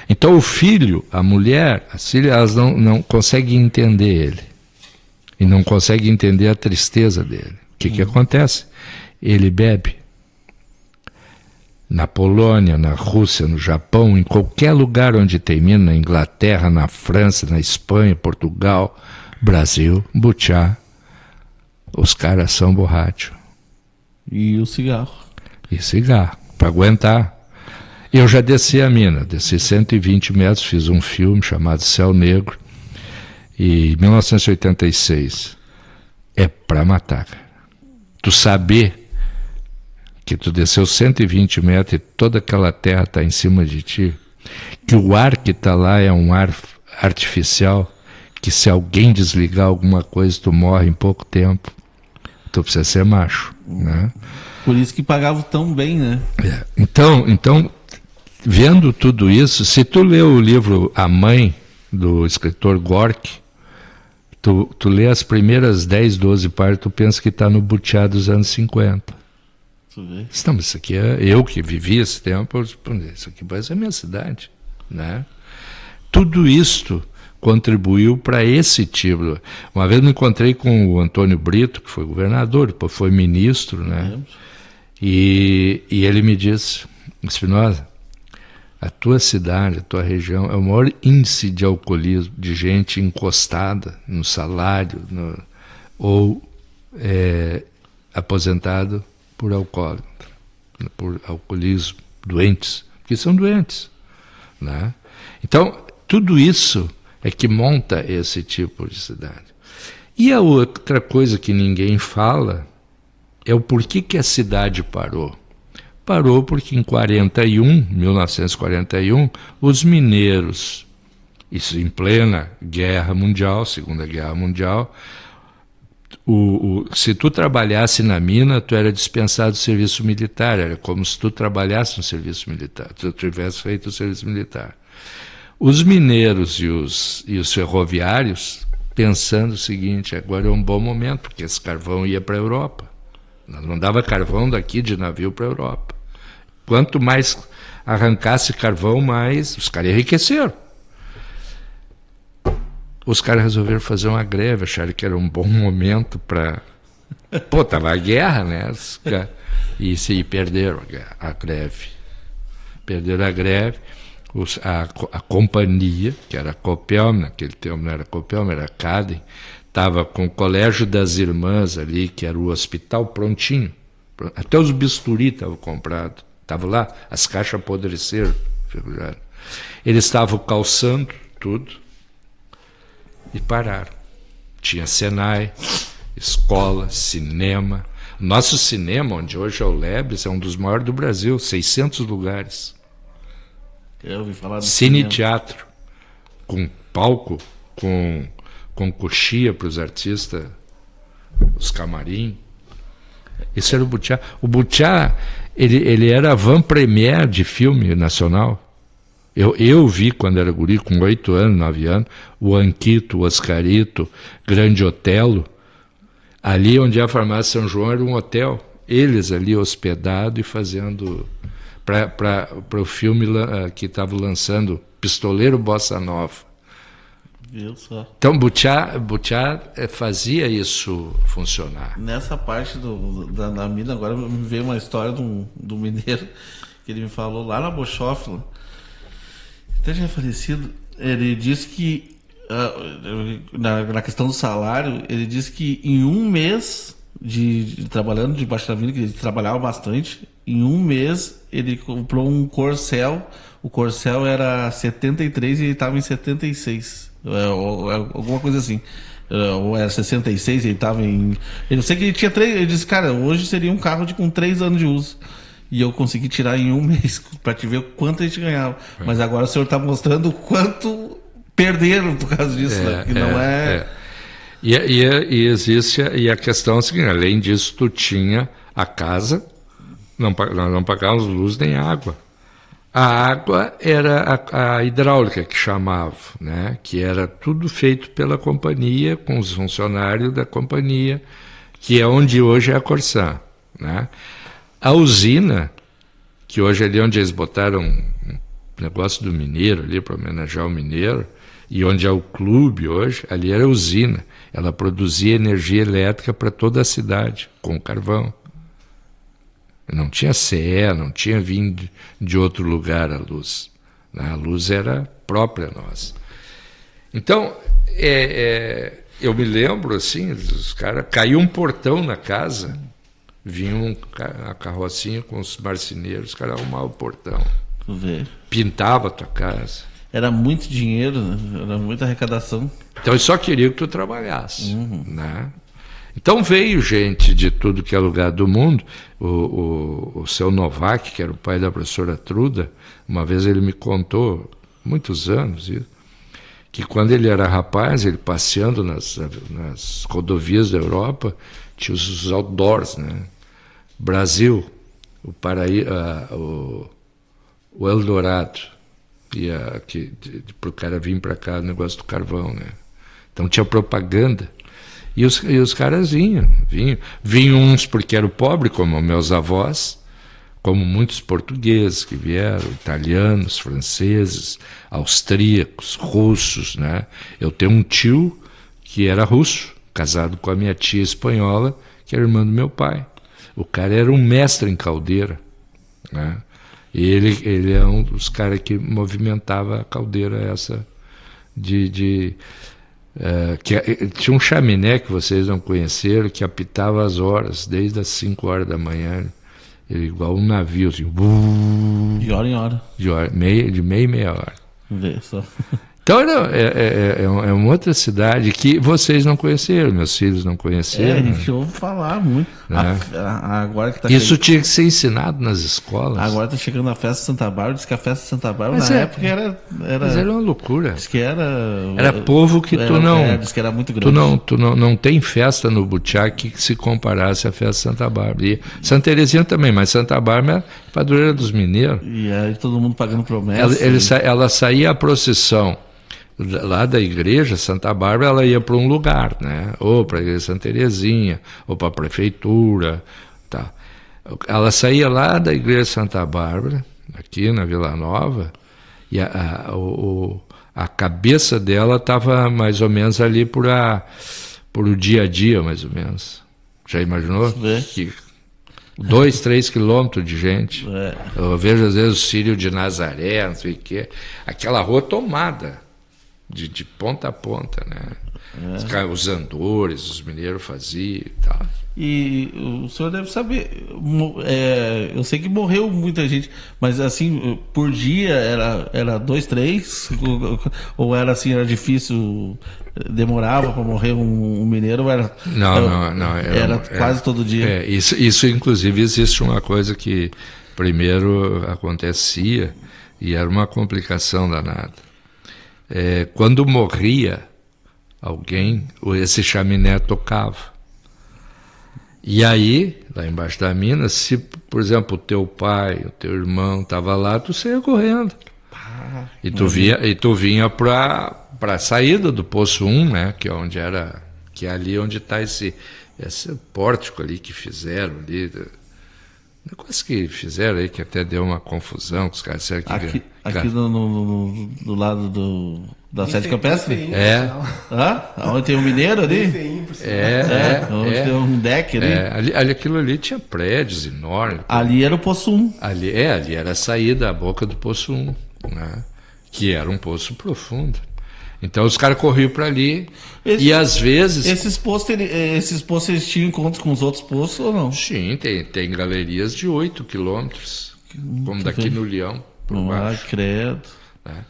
Então o filho, a mulher, as filhas, elas não conseguem entender ele. E não conseguem entender a tristeza dele. O que acontece? Ele bebe. Na Polônia, na Rússia, no Japão, em qualquer lugar onde tem mina, na Inglaterra, na França, na Espanha, Portugal, Brasil, Butiá, os caras são borrachos. E o cigarro. E cigarro, para aguentar. Eu já desci a mina, desci 120 metros, fiz um filme chamado Céu Negro, e em 1986. É para matar. Tu saber que tu desceu 120 metros e toda aquela terra está em cima de ti, que o ar que está lá é um ar artificial, que se alguém desligar alguma coisa tu morre em pouco tempo. tu precisa ser macho, né? Por isso que pagavam tão bem, né? Então, vendo tudo isso, se tu lê o livro A Mãe, do escritor Gorky, tu lê as primeiras 10, 12 partes, tu pensa que está no Butiá dos anos 50. Então, isso aqui é eu que vivi esse tempo, isso aqui vai ser a minha cidade, né? Tudo isto contribuiu para esse tipo. Uma vez me encontrei com o Antônio Brito, que foi governador, depois foi ministro, né? E ele me disse, Espinosa, a tua cidade, a tua região é o maior índice de alcoolismo, de gente encostada no salário, ou aposentado por alcoólatra, por alcoolismo, doentes, que são doentes, né? Então, tudo isso é que monta esse tipo de cidade. E a outra coisa que ninguém fala é o porquê que a cidade parou. Parou porque em 1941, os mineiros, isso em plena Guerra Mundial, Segunda Guerra Mundial, se tu trabalhasse na mina, tu era dispensado do serviço militar, era como se tu trabalhasse no serviço militar, se tu tivesse feito o serviço militar. Os mineiros e os ferroviários pensando o seguinte, agora é um bom momento, porque esse carvão ia para a Europa. Nós mandava carvão daqui de navio para a Europa. Quanto mais arrancasse carvão, mais os caras enriqueceram. Os caras resolveram fazer uma greve, acharam que era um bom momento para... Pô, tava a guerra, né? E perderam a greve. Perderam a greve. A companhia, que era a Copelm, naquele tempo não era Copelm, era a Cadem, estava com o Colégio das Irmãs ali, que era o hospital prontinho. Até os bisturi estavam comprados. Estavam lá, as caixas apodreceram. Eles estavam calçando tudo e pararam. Tinha Senai, escola, cinema. Nosso cinema, onde hoje é o Lebes, é um dos maiores do Brasil, 600 lugares. Eu ouvi falar do Cine-teatro, com palco, com coxia para os artistas, os camarim. Esse era o Butiá. O Butiá, ele era a van-première de filme nacional. Eu vi, quando era guri, com 8 anos, 9 anos, o Anquito, o Oscarito, Grande Otelo. Ali onde é a farmácia São João era um hotel. Eles ali hospedados e fazendo... para o filme que estava lançando, Pistoleiro Bossa Nova. Viu só. Então, Butiá fazia isso funcionar. Nessa parte da mina, agora me veio uma história do mineiro, que ele me falou lá na Bochoff, até já é falecido, ele disse que, na questão do salário, ele disse que em um mês de trabalhando debaixo da mina, que ele trabalhava bastante, em um mês ele comprou um Corcel. O Corcel era 73 e ele estava em 76. Alguma coisa assim. Ou era 66 e ele estava em... Eu sei que ele tinha 3... Ele disse, cara, hoje seria um carro com 3 anos de uso. E eu consegui tirar em um mês, para te ver o quanto a gente ganhava. Mas agora o senhor está mostrando o quanto perderam por causa disso. Né? Que não é... E existe... E a questão é a seguinte, além disso, tu tinha a casa... Nós não pagávamos luz nem água. A água era a hidráulica que chamava, né? Que era tudo feito pela companhia, com os funcionários da companhia, que é onde hoje é a Corsã, né? A usina, que hoje é ali onde eles botaram um negócio do mineiro, ali para homenagear o mineiro, e onde é o clube hoje, ali era a usina. Ela produzia energia elétrica para toda a cidade, com carvão. Não tinha CE, não tinha vindo de outro lugar a luz. A luz era própria nossa. Então, eu me lembro, assim, os caras... Caiu um portão na casa, vinha a carrocinha com os marceneiros, os caras arrumavam o portão. Pintava a tua casa. Era muito dinheiro, né? Era muita arrecadação. Então, eu só queria que tu trabalhasse, né? Então veio gente de tudo que é lugar do mundo. O seu Novak, que era o pai da professora Truda, uma vez ele me contou, muitos anos, que quando ele era rapaz, ele passeando nas rodovias da Europa, tinha os outdoors, né? Brasil, o Paraíba, o Eldorado, para o cara vir para cá, o negócio do carvão, né? Então tinha propaganda. E os caras vinham uns porque eram pobres, como meus avós, como muitos portugueses que vieram, italianos, franceses, austríacos, russos, né? Eu tenho um tio que era russo, casado com a minha tia espanhola, que era irmã do meu pai. O cara era um mestre em caldeira, né? E ele é um dos caras que movimentava a caldeira essa tinha um chaminé que vocês não conheceram, que apitava as horas, desde as 5 horas da manhã, igual um navio, assim, De hora em hora. de meia hora. Vê só. Então é uma outra cidade que vocês não conheceram, meus filhos não conheceram. A gente ouve falar muito. Né? Agora que tá Isso tinha que ser ensinado nas escolas. Agora tá chegando a festa de Santa Bárbara, diz que a festa de Santa Bárbara Mas na época era. Mas era uma loucura. Diz que Era povo que tu não. Diz que era muito grande. Tu não tem festa no Butiac que se comparasse à festa de Santa Bárbara. E Santa Terezinha também, mas Santa Bárbara é padroeira dos mineiros. E aí todo mundo pagando promessa. Ela saía a procissão lá da igreja Santa Bárbara, ela ia para um lugar, né? Ou para a igreja Santa Terezinha, ou para a prefeitura, tá? Ela saía lá da igreja Santa Bárbara, aqui na Vila Nova, e a cabeça dela estava mais ou menos ali por o dia a dia, mais ou menos. Já imaginou? Que 2, 3 quilômetros de gente. Eu vejo às vezes o Círio de Nazaré, não sei o quê, aquela rua tomada de ponta a ponta, né? Os andores, os mineiros faziam e tal. E o senhor deve saber, eu sei que morreu muita gente, mas assim, por dia era 2, 3? Ou era assim, era difícil, demorava para morrer um mineiro? Ou era, não. Era quase todo dia? Isso, inclusive, existe uma coisa que primeiro acontecia e era uma complicação danada. Quando morria alguém, esse chaminé tocava. E aí, lá embaixo da mina, se, por exemplo, o teu pai, o teu irmão estava lá, tu saía correndo. E tu vinha para a saída do Poço 1, né, que é ali onde está esse pórtico ali que fizeram ali. Negócio que fizeram aí, que até deu uma confusão, que os caras disseram que... Aqui do lado da sede campestre? Onde tem um mineiro ali? Onde tem um deck ali? Aquilo ali tinha prédios enormes. Ali era o Poço 1. Ali era a saída, a boca do Poço 1, né? Que era um poço profundo. Então os caras corriam para ali e às vezes... Esses poços eles tinham encontros com os outros poços ou não? Sim, tem galerias de 8 quilômetros, como daqui no Leão, por baixo. Credo. Né?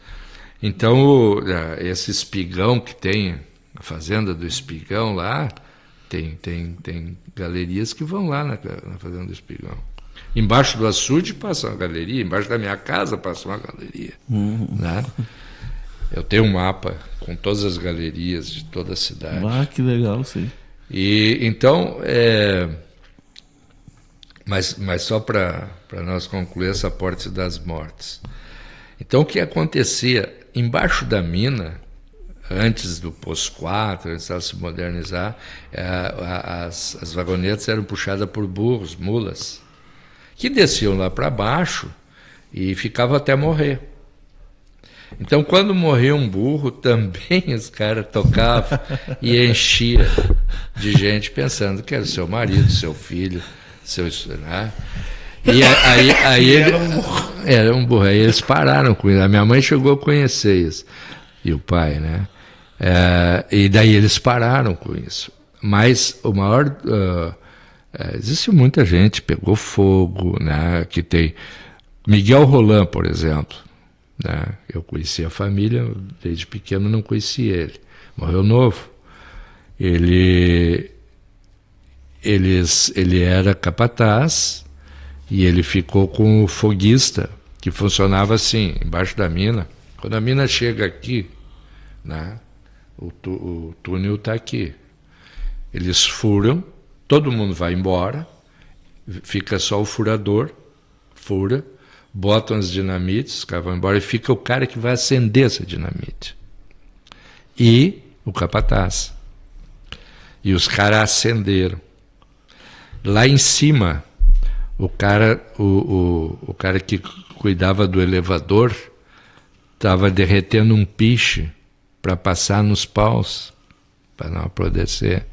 Então, esse espigão que tem, a fazenda do espigão lá, tem galerias que vão lá na fazenda do espigão. Embaixo do açude passa uma galeria, embaixo da minha casa passa uma galeria. Né? Eu tenho um mapa com todas as galerias de toda a cidade. Que legal, sim. E então, mas só para nós concluir essa parte das mortes. Então, o que acontecia embaixo da mina, antes do Poço 4, antes dela se modernizar, as vagonetas eram puxadas por burros, mulas, que desciam lá para baixo e ficavam até morrer. Então, quando morria um burro, também os caras tocavam e enchia de gente pensando que era seu marido, seu filho, né? E aí era um burro. Aí eles pararam com isso. A minha mãe chegou a conhecer isso. E o pai, né? E daí eles pararam com isso. Mas o maior... existe muita gente, pegou fogo, né? Que tem... Miguel Roland, por exemplo. Né? Eu conheci a família, desde pequeno não conheci ele. Morreu novo. Ele era capataz e ele ficou com o foguista, que funcionava assim, embaixo da mina. Quando a mina chega aqui, né, o túnel está aqui. Eles furam todo mundo vai embora, fica só o furador, fura, botam as dinamites, os caras vão embora e fica o cara que vai acender essa dinamite. E o capataz. E os caras acenderam. Lá em cima, o cara que cuidava do elevador estava derretendo um piche para passar nos paus, para não apodrecer.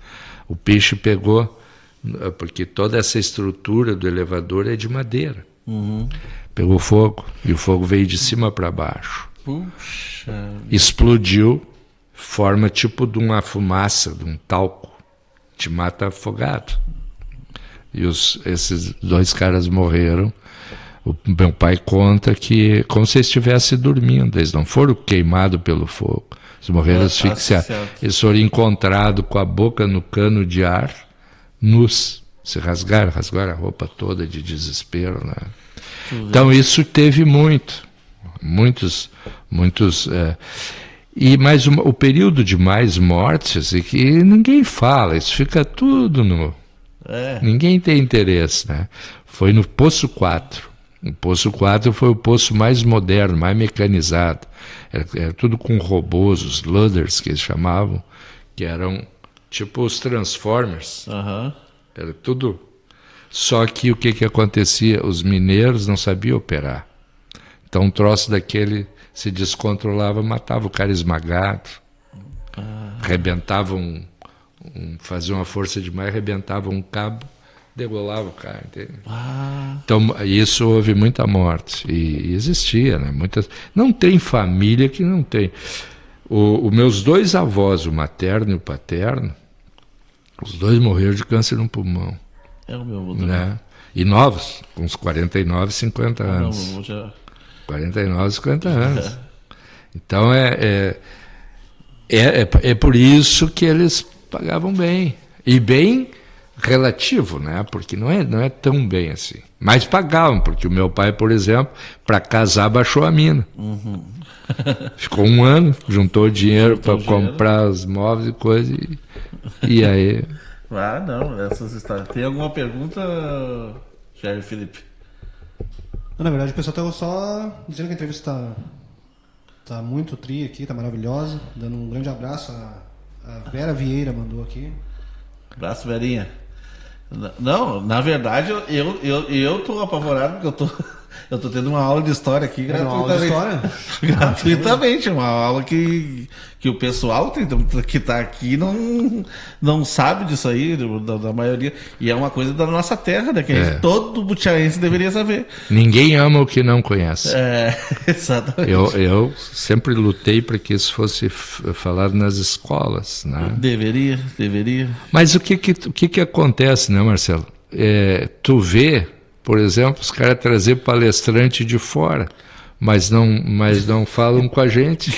O piche pegou, porque toda essa estrutura do elevador é de madeira. Pegou fogo, e o fogo veio de cima para baixo. Puxa. Explodiu, forma tipo de uma fumaça, de um talco. Te mata afogado. E esses 2 caras morreram. O meu pai conta que como se estivesse dormindo. Eles não foram queimados pelo fogo. Eles morreram asfixiados. Eles foram encontrados com a boca no cano de ar, nus. Se rasgaram a roupa toda de desespero, né? Então isso teve muitos. Mas o período de mais mortes é que ninguém fala, isso fica tudo no... Ninguém tem interesse, né? Foi no Poço 4. O Poço 4 foi o poço mais moderno, mais mecanizado. Era tudo com robôs, os loaders que eles chamavam, que eram tipo os Transformers. Era tudo... Só que o que acontecia? Os mineiros não sabiam operar. Então um troço daquele se descontrolava, matava o cara esmagado. Arrebentava fazia uma força demais, arrebentava um cabo, degolava o cara, entende? Então isso houve muita morte. E existia, né? Não tem família que não tem. Os meus 2 avós, o materno e o paterno, os 2 morreram de câncer no pulmão. É o meu, né? E novos, com uns 49, 50 anos. Não, já... 49, 50 anos. Então é por isso que eles pagavam bem. E bem relativo, né? Porque não é tão bem assim. Mas pagavam, porque o meu pai, por exemplo, para casar baixou a mina. Ficou 1 ano, juntou dinheiro para comprar os móveis e coisas. E aí... não, essas histórias. Tem alguma pergunta, Jair Felipe? Na verdade, o pessoal está só dizendo que a entrevista tá muito tri aqui, tá maravilhosa. Dando um grande abraço. A Vera Vieira mandou aqui. Abraço, Verinha. Não, na verdade, eu tô apavorado porque eu tô tendo uma aula de história aqui gratuitamente. Uma aula de história? Gratuitamente, uma aula que o pessoal que tá aqui não sabe disso aí, da maioria. E é uma coisa da nossa terra, né? Que todo butiaense deveria saber. Ninguém ama o que não conhece. Exatamente. Eu sempre lutei para que isso fosse falado nas escolas, né? Deveria. Mas o que acontece, né, Marcelo? Tu vê, por exemplo, os caras trazer palestrante de fora, mas não falam com a gente.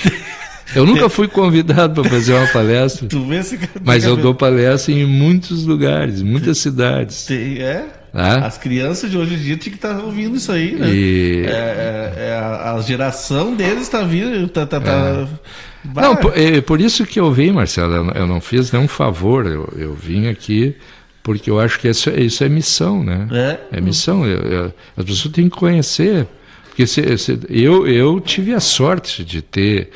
Eu nunca fui convidado para fazer uma palestra, mas eu dou palestra em muitos lugares, muitas cidades. As crianças de hoje em dia tinham que estar ouvindo isso aí, né? A geração deles está vindo. Não, por isso que eu vim, Marcelo, eu não fiz nenhum favor, eu vim aqui porque eu acho que isso é missão, né? É missão, as pessoas têm que conhecer. Porque eu tive a sorte de ter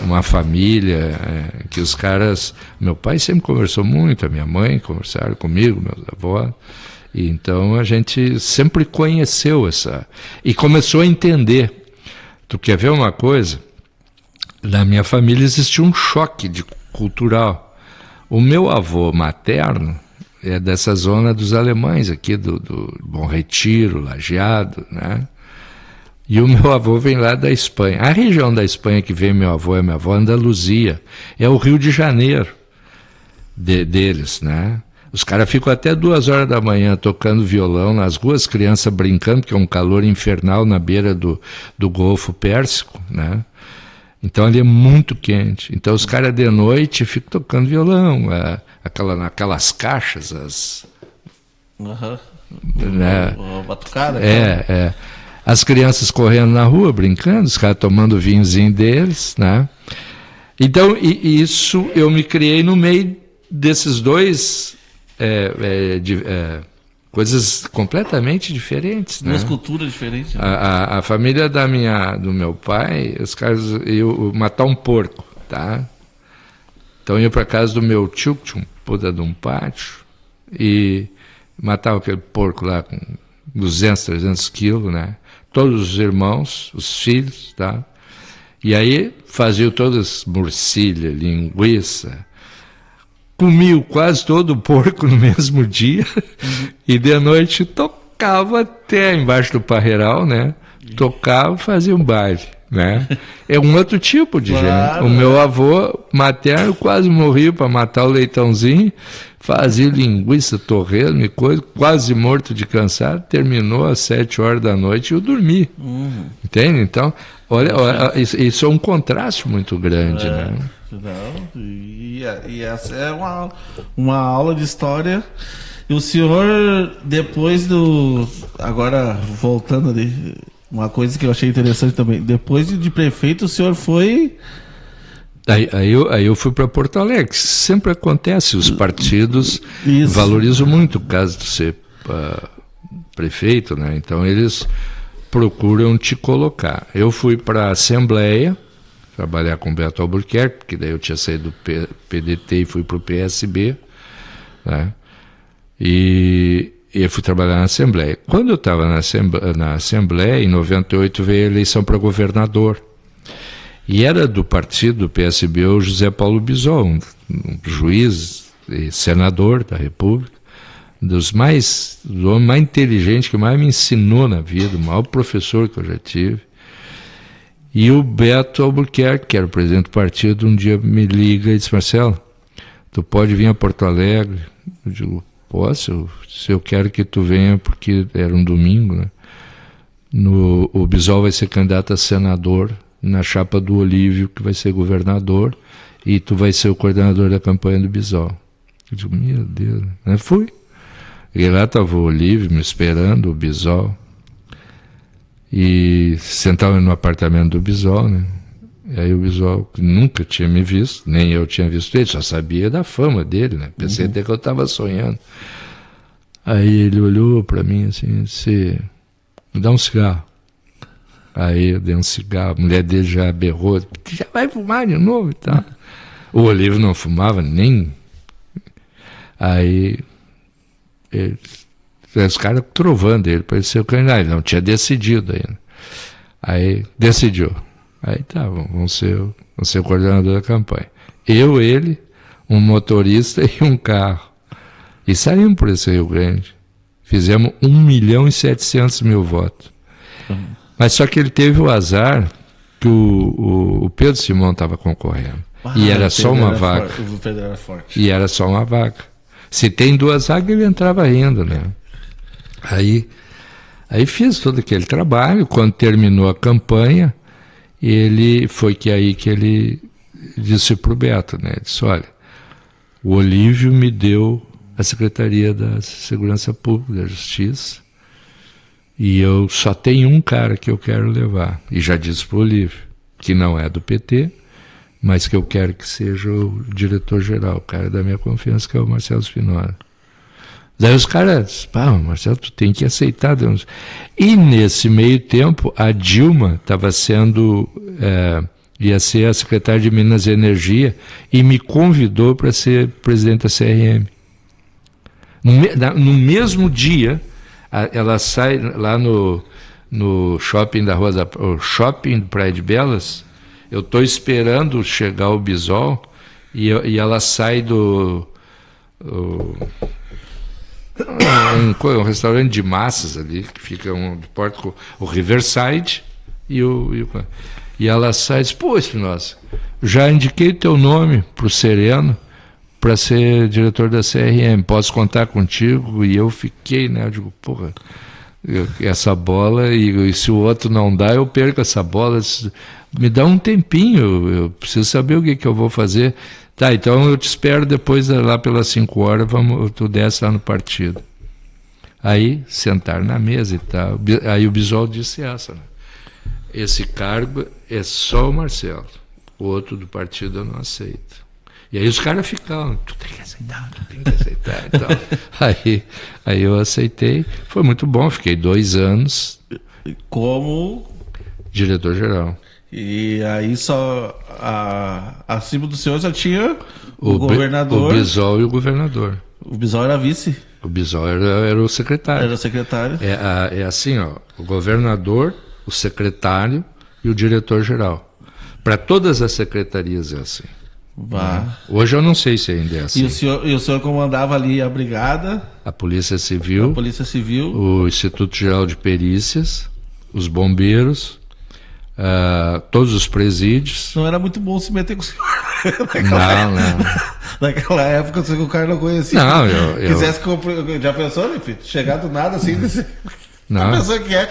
uma família que os caras... Meu pai sempre conversou muito, a minha mãe conversaram comigo, meus avós. E então a gente sempre conheceu e começou a entender. Tu quer ver uma coisa? Na minha família existia um choque cultural. O meu avô materno é dessa zona dos alemães, aqui do Bom Retiro, Lajeado, né? E o meu avô vem lá da Espanha. A região da Espanha que vem meu avô e minha avó, Andaluzia, é o Rio de Janeiro deles, né? Os caras ficam até 2 horas da manhã tocando violão nas ruas, crianças brincando, porque é um calor infernal na beira do Golfo Pérsico, né? Então ali é muito quente. Então os caras de noite ficam tocando violão, naquelas caixas, né? Batucada. As crianças correndo na rua, brincando, os caras tomando o vinhozinho deles, né? Então, isso eu me criei no meio desses 2 coisas completamente diferentes, né? Duas culturas diferentes. Né? A família do meu pai, os caras iam matar um porco, tá? Então ia para casa do meu tio, que tinha um puta de um pátio, e matava aquele porco lá com 200, 300 quilos, né? Todos os irmãos, os filhos, tá? E aí faziam todas morcilha, linguiça, comiam quase todo o porco no mesmo dia, e de noite tocava até embaixo do parreiral, né? Tocava, fazia um baile, né? É um outro tipo de gente. O meu avô materno quase morreu para matar o leitãozinho, fazia linguiça, torresmo e coisa, quase morto de cansado, terminou às 7 horas da noite e eu dormi. Entende? Então, olha, isso é um contraste muito grande, né? Não, e essa é uma aula de história. E o senhor, depois agora, voltando ali, uma coisa que eu achei interessante também, depois de prefeito, o senhor foi... Aí eu fui para Porto Alegre, sempre acontece, os partidos Isso. valorizam muito o caso de ser prefeito, né? Então eles procuram te colocar. Eu fui para a Assembleia, trabalhar com o Beto Albuquerque, porque daí eu tinha saído do PDT e fui para o PSB, né? E eu fui trabalhar na Assembleia. Quando eu estava na Assembleia, em 98, veio a eleição para governador. E era do partido do PSB o José Paulo Bisol, um juiz e senador da República, do homem mais inteligente, que mais me ensinou na vida, o maior professor que eu já tive. E o Beto Albuquerque, que era o presidente do partido, um dia me liga e disse: Marcelo, tu pode vir a Porto Alegre? Eu digo: posso, se eu quero que tu venha, porque era um domingo, né? O Bisol vai ser candidato a senador na chapa do Olívio, que vai ser governador, e tu vai ser o coordenador da campanha do Bisol. Eu digo: meu Deus, né? Fui. E lá estava o Olívio me esperando, o Bisol, e sentava no apartamento do Bisol, né? E aí o Bisol, que nunca tinha me visto, nem eu tinha visto ele, só sabia da fama dele, né? Pensei até que eu estava sonhando. Aí ele olhou para mim assim, disse: me dá um cigarro. Aí eu dei um cigarro, a mulher dele já berrou: já vai fumar de novo e tal. O Olívio não fumava nem. Aí os caras trovando ele para ser o candidato, ele não tinha decidido ainda. Aí decidiu. Aí tá, vamos ser o coordenador da campanha. Eu, ele, um motorista e um carro. E saímos por esse Rio Grande. Fizemos 1.700.000 votos. Mas só que ele teve o azar que o Pedro Simão estava concorrendo. E era só uma vaga. O Pedro era forte. E era só uma vaga. Se tem 2 vagas, ele entrava ainda, né? Aí fiz todo aquele trabalho. Quando terminou a campanha, foi aí que ele disse para o Beto, né? Ele disse: olha, o Olívio me deu a Secretaria da Segurança Pública, da Justiça, e eu só tenho um cara que eu quero levar. E já disse para o Olívio, que não é do PT, mas que eu quero que seja o diretor-geral, o cara da minha confiança, que é o Marcelo Spinoza. Daí os caras: pá, Marcelo, tu tem que aceitar. Deus. E nesse meio tempo, a Dilma estava ia ser a secretária de Minas e Energia e me convidou para ser presidente da CRM. No mesmo dia, ela sai lá no shopping da Rua o shopping do Praia de Belas. Eu estou esperando chegar o Bisol e ela sai um restaurante de massas ali, que fica de porta com o Riverside, e ela sai e diz: pô, Espinosa, já indiquei teu nome para o Sereno para ser diretor da CRM, posso contar contigo? E eu fiquei, né? Eu digo: porra, essa bola, e se o outro não dá, eu perco essa bola. Me dá um tempinho, eu preciso saber o que eu vou fazer. Tá, então eu te espero depois, lá pelas 5 horas, tu desce lá no partido. Aí, sentar na mesa e tal. Aí o Bisol disse essa, né? Esse cargo é só o Marcelo, o outro do partido eu não aceito. E aí os caras ficavam, tu tem que aceitar e tal. Aí eu aceitei, foi muito bom, fiquei 2 anos Como... diretor-geral. E aí só... acima do senhor só tinha o governador... O Bisol e o governador. O Bisol era vice. O Bisol era o secretário. Era o secretário. É assim, ó, o governador, o secretário e o diretor-geral. Para todas as secretarias é assim. Hoje eu não sei se ainda é assim. E o senhor comandava ali a brigada? A Polícia Civil. A Polícia Civil. O Instituto Geral de Perícias, os bombeiros, todos os presídios. Não era muito bom se meter com o senhor. Não. Naquela época o cara não conhecia. Não, Quisesse já pensou, né, filho? Chegar do nada assim. Não. A pessoa que é.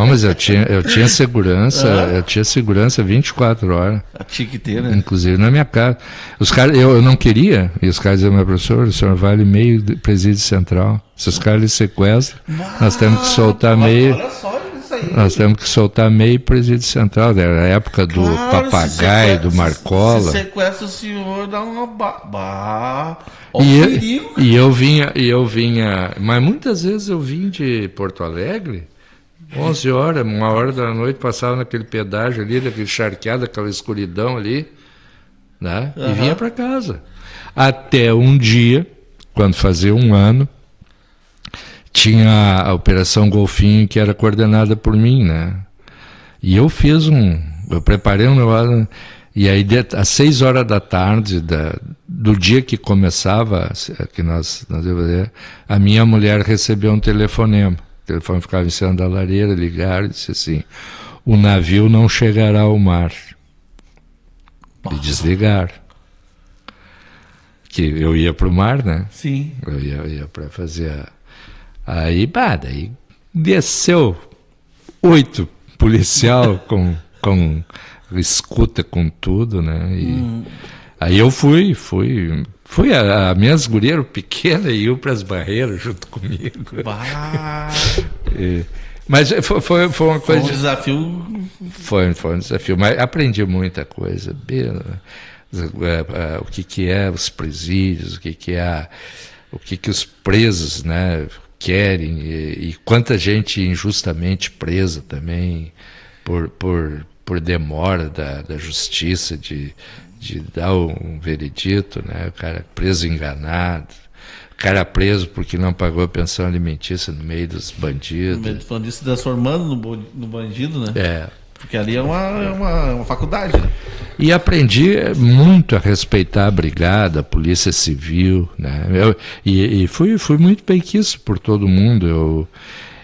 Mas eu tinha segurança, eu tinha segurança 24 horas. Tinha que ter, né? Inclusive na minha casa. Os caras, eu não queria, e os caras diziam, meu professor, o senhor vale meio presídio central. Se os caras lhe sequestram, nós temos que soltar meio. Olha só isso aí. Nós temos que soltar meio presídio central. Era a época do Papagaio, do Marcola. Se sequestra o senhor, dá uma E eu vinha, mas muitas vezes eu vim de Porto Alegre, 11 horas, 1h da noite, passava naquele pedágio ali, daquele charqueado, aquela escuridão ali, né? E vinha para casa. Até um dia, quando fazia 1 ano, tinha a Operação Golfinho, que era coordenada por mim, né? E eu preparei um negócio. E aí, às 6 horas da tarde, do dia que começava, que nós ia fazer, a minha mulher recebeu um telefonema. O telefone ficava em cima da lareira, ligaram e disse assim, o navio não chegará ao mar. E desligaram. Que eu ia para o mar, né? Sim. Eu ia para fazer Aí, daí desceu 8 policial com escuta com tudo, né? E aí eu fui a minhas gurias pequenas e iam para as barreiras junto comigo. Mas foi uma coisa. Foi um desafio. Foi um desafio, mas aprendi muita coisa. O que é os presídios, o que os presos, né, querem e quanta gente injustamente presa também por demora da justiça de dar um veredito, né? O cara preso enganado, o cara preso porque não pagou a pensão alimentícia no meio dos bandidos. Falando disso, transformando no bandido, né? Porque ali é uma faculdade, né? E aprendi muito a respeitar a brigada, a polícia civil, né? E fui muito benquisto por todo mundo.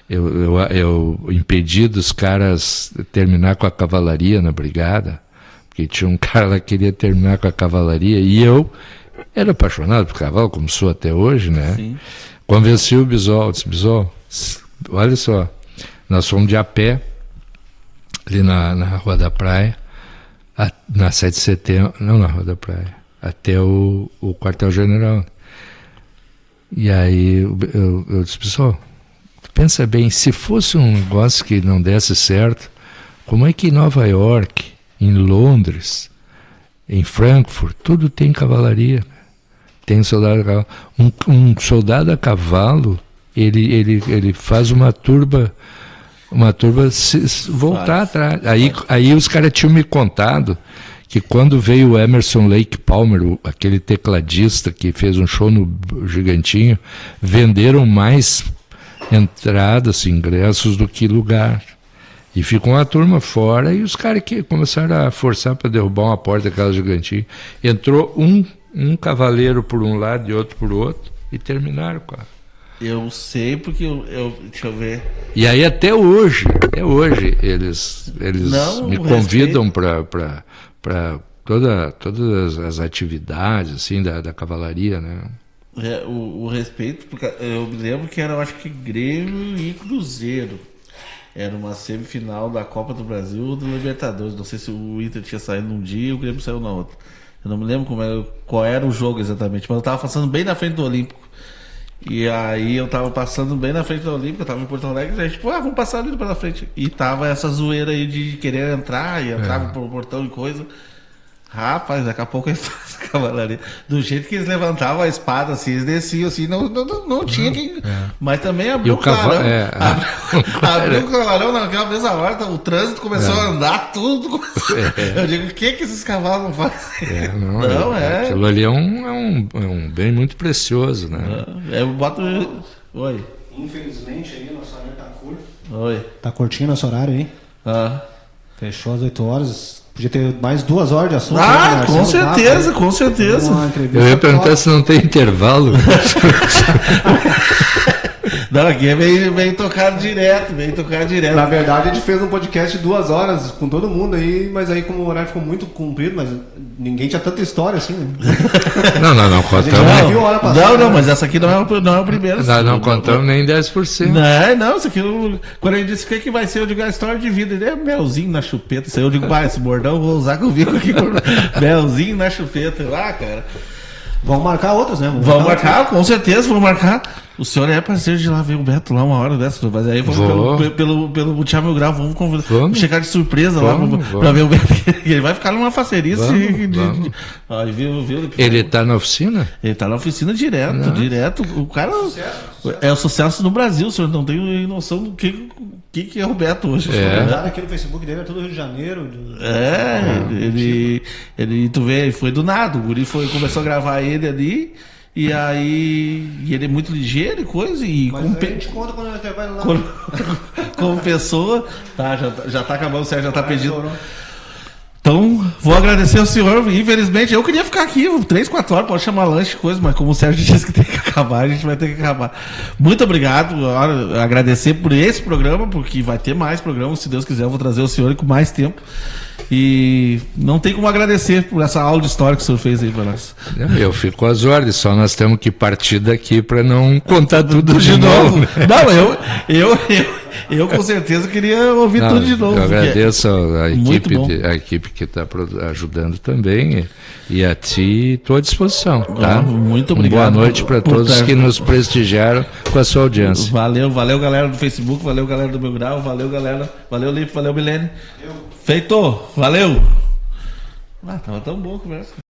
Eu impedi dos caras terminar com a cavalaria na brigada, porque tinha um cara lá que queria terminar com a cavalaria, e eu era apaixonado por cavalo, como sou até hoje, né? Sim. Convenci o Bisol, disse, Bisol, olha só, nós fomos de a pé, ali na Rua da Praia, na 7 de setembro, não na Rua da Praia, até o quartel-general. E aí eu disse, Bisol, pensa bem, se fosse um negócio que não desse certo, como é que em Nova York, em Londres, em Frankfurt, tudo tem cavalaria? Tem soldado a cavalo. Um soldado a cavalo, ele faz uma turba voltar atrás. Aí os caras tinham me contado que quando veio o Emerson Lake Palmer, aquele tecladista que fez um show no Gigantinho, venderam mais entradas, ingressos do que lugar. E ficou uma turma fora e os caras que começaram a forçar para derrubar uma porta daquela Gigantinho. Entrou um cavaleiro por um lado e outro por outro e terminaram com a... Eu sei porque deixa eu ver. E aí até hoje eles me convidam para todas as atividades assim da cavalaria, né? O respeito, porque eu me lembro que era, eu acho que Grêmio e Cruzeiro. Era uma semifinal da Copa do Brasil ou do Libertadores. Não sei se o Inter tinha saído num dia e o Grêmio saiu na outra. Eu não me lembro qual era o jogo exatamente, mas eu tava passando bem na frente do Olímpico. E aí eu tava passando bem na frente do Olímpico, eu tava em Porto Alegre, e a gente, vamos passar ali pela frente. E tava essa zoeira aí de querer entrar, e entrava pro portão e coisa. Rapaz, daqui a pouco eles fazem cavalaria. Do jeito que eles levantavam a espada, assim, eles desciam, assim, não tinha quem. Mas também abriu o clarão. Abriu o clarão naquela mesma hora, o trânsito começou a andar, tudo começou. Eu digo, o que esses cavalos não fazem? Aquilo ali é um bem muito precioso, né? Eu boto. Oi. Infelizmente aí, nosso horário tá curto. Oi. Tá curtinho nosso horário aí. Fechou às 8 horas. Podia ter mais 2 horas de assunto. Com certeza, com certeza. Eu ia perguntar se não tem intervalo. Não, aqui vem tocar direto, Na verdade, a gente fez um podcast de 2 horas com todo mundo aí, mas aí como o horário ficou muito comprido, mas ninguém tinha tanta história assim, né? Não contamos. Não, mas essa aqui não é o primeiro. Não contamos nem 10%. Não, isso aqui, quando ele disse o que vai ser, eu digo a história de vida. Ele é melzinho na chupeta. Isso aí eu digo, esse bordão eu vou usar comigo aqui. Melzinho na chupeta. Cara. Vamos marcar outras, né? Vamos marcar, com certeza, vamos marcar. O senhor é parceiro de lá ver o Beto lá uma hora dessa, mas aí vamos pelo Butiá Mil Grau, vamos chegar de surpresa lá pra ver o Beto. Ele vai ficar numa facerice. Viu? Ele tá na oficina? Ele tá na oficina direto. O cara é o sucesso no Brasil, o senhor não tem noção do que é o Beto hoje. Aqui no Facebook dele é todo Rio de Janeiro. Ele, tu vê, foi do nada. O guri começou a gravar ele ali. E aí. Ele é muito ligeiro e coisa. Mas a gente conta quando ele vai lá. Como pessoa. Tá, já tá acabando, o Sérgio já tá pedindo. Então, vou agradecer ao senhor. Infelizmente, eu queria ficar aqui 3, 4 horas, pode chamar lanche e coisa, mas como o Sérgio disse que tem que acabar, a gente vai ter que acabar. Muito obrigado. Agradecer por esse programa, porque vai ter mais programas, se Deus quiser, eu vou trazer o senhor com mais tempo. E não tem como agradecer por essa aula de história que o senhor fez aí para nós. Eu fico às ordens, só nós temos que partir daqui para não contar tudo de novo. Não, eu com certeza queria ouvir tudo de novo. Eu agradeço a equipe que está ajudando também e a ti estou à disposição. Tá? Muito obrigado. Boa noite para todos que nos prestigiaram com a sua audiência. Valeu galera do Facebook, valeu galera do Meu Grau, valeu galera, valeu Lipe, valeu Milene. Feito, valeu. Tava tão bom a conversa.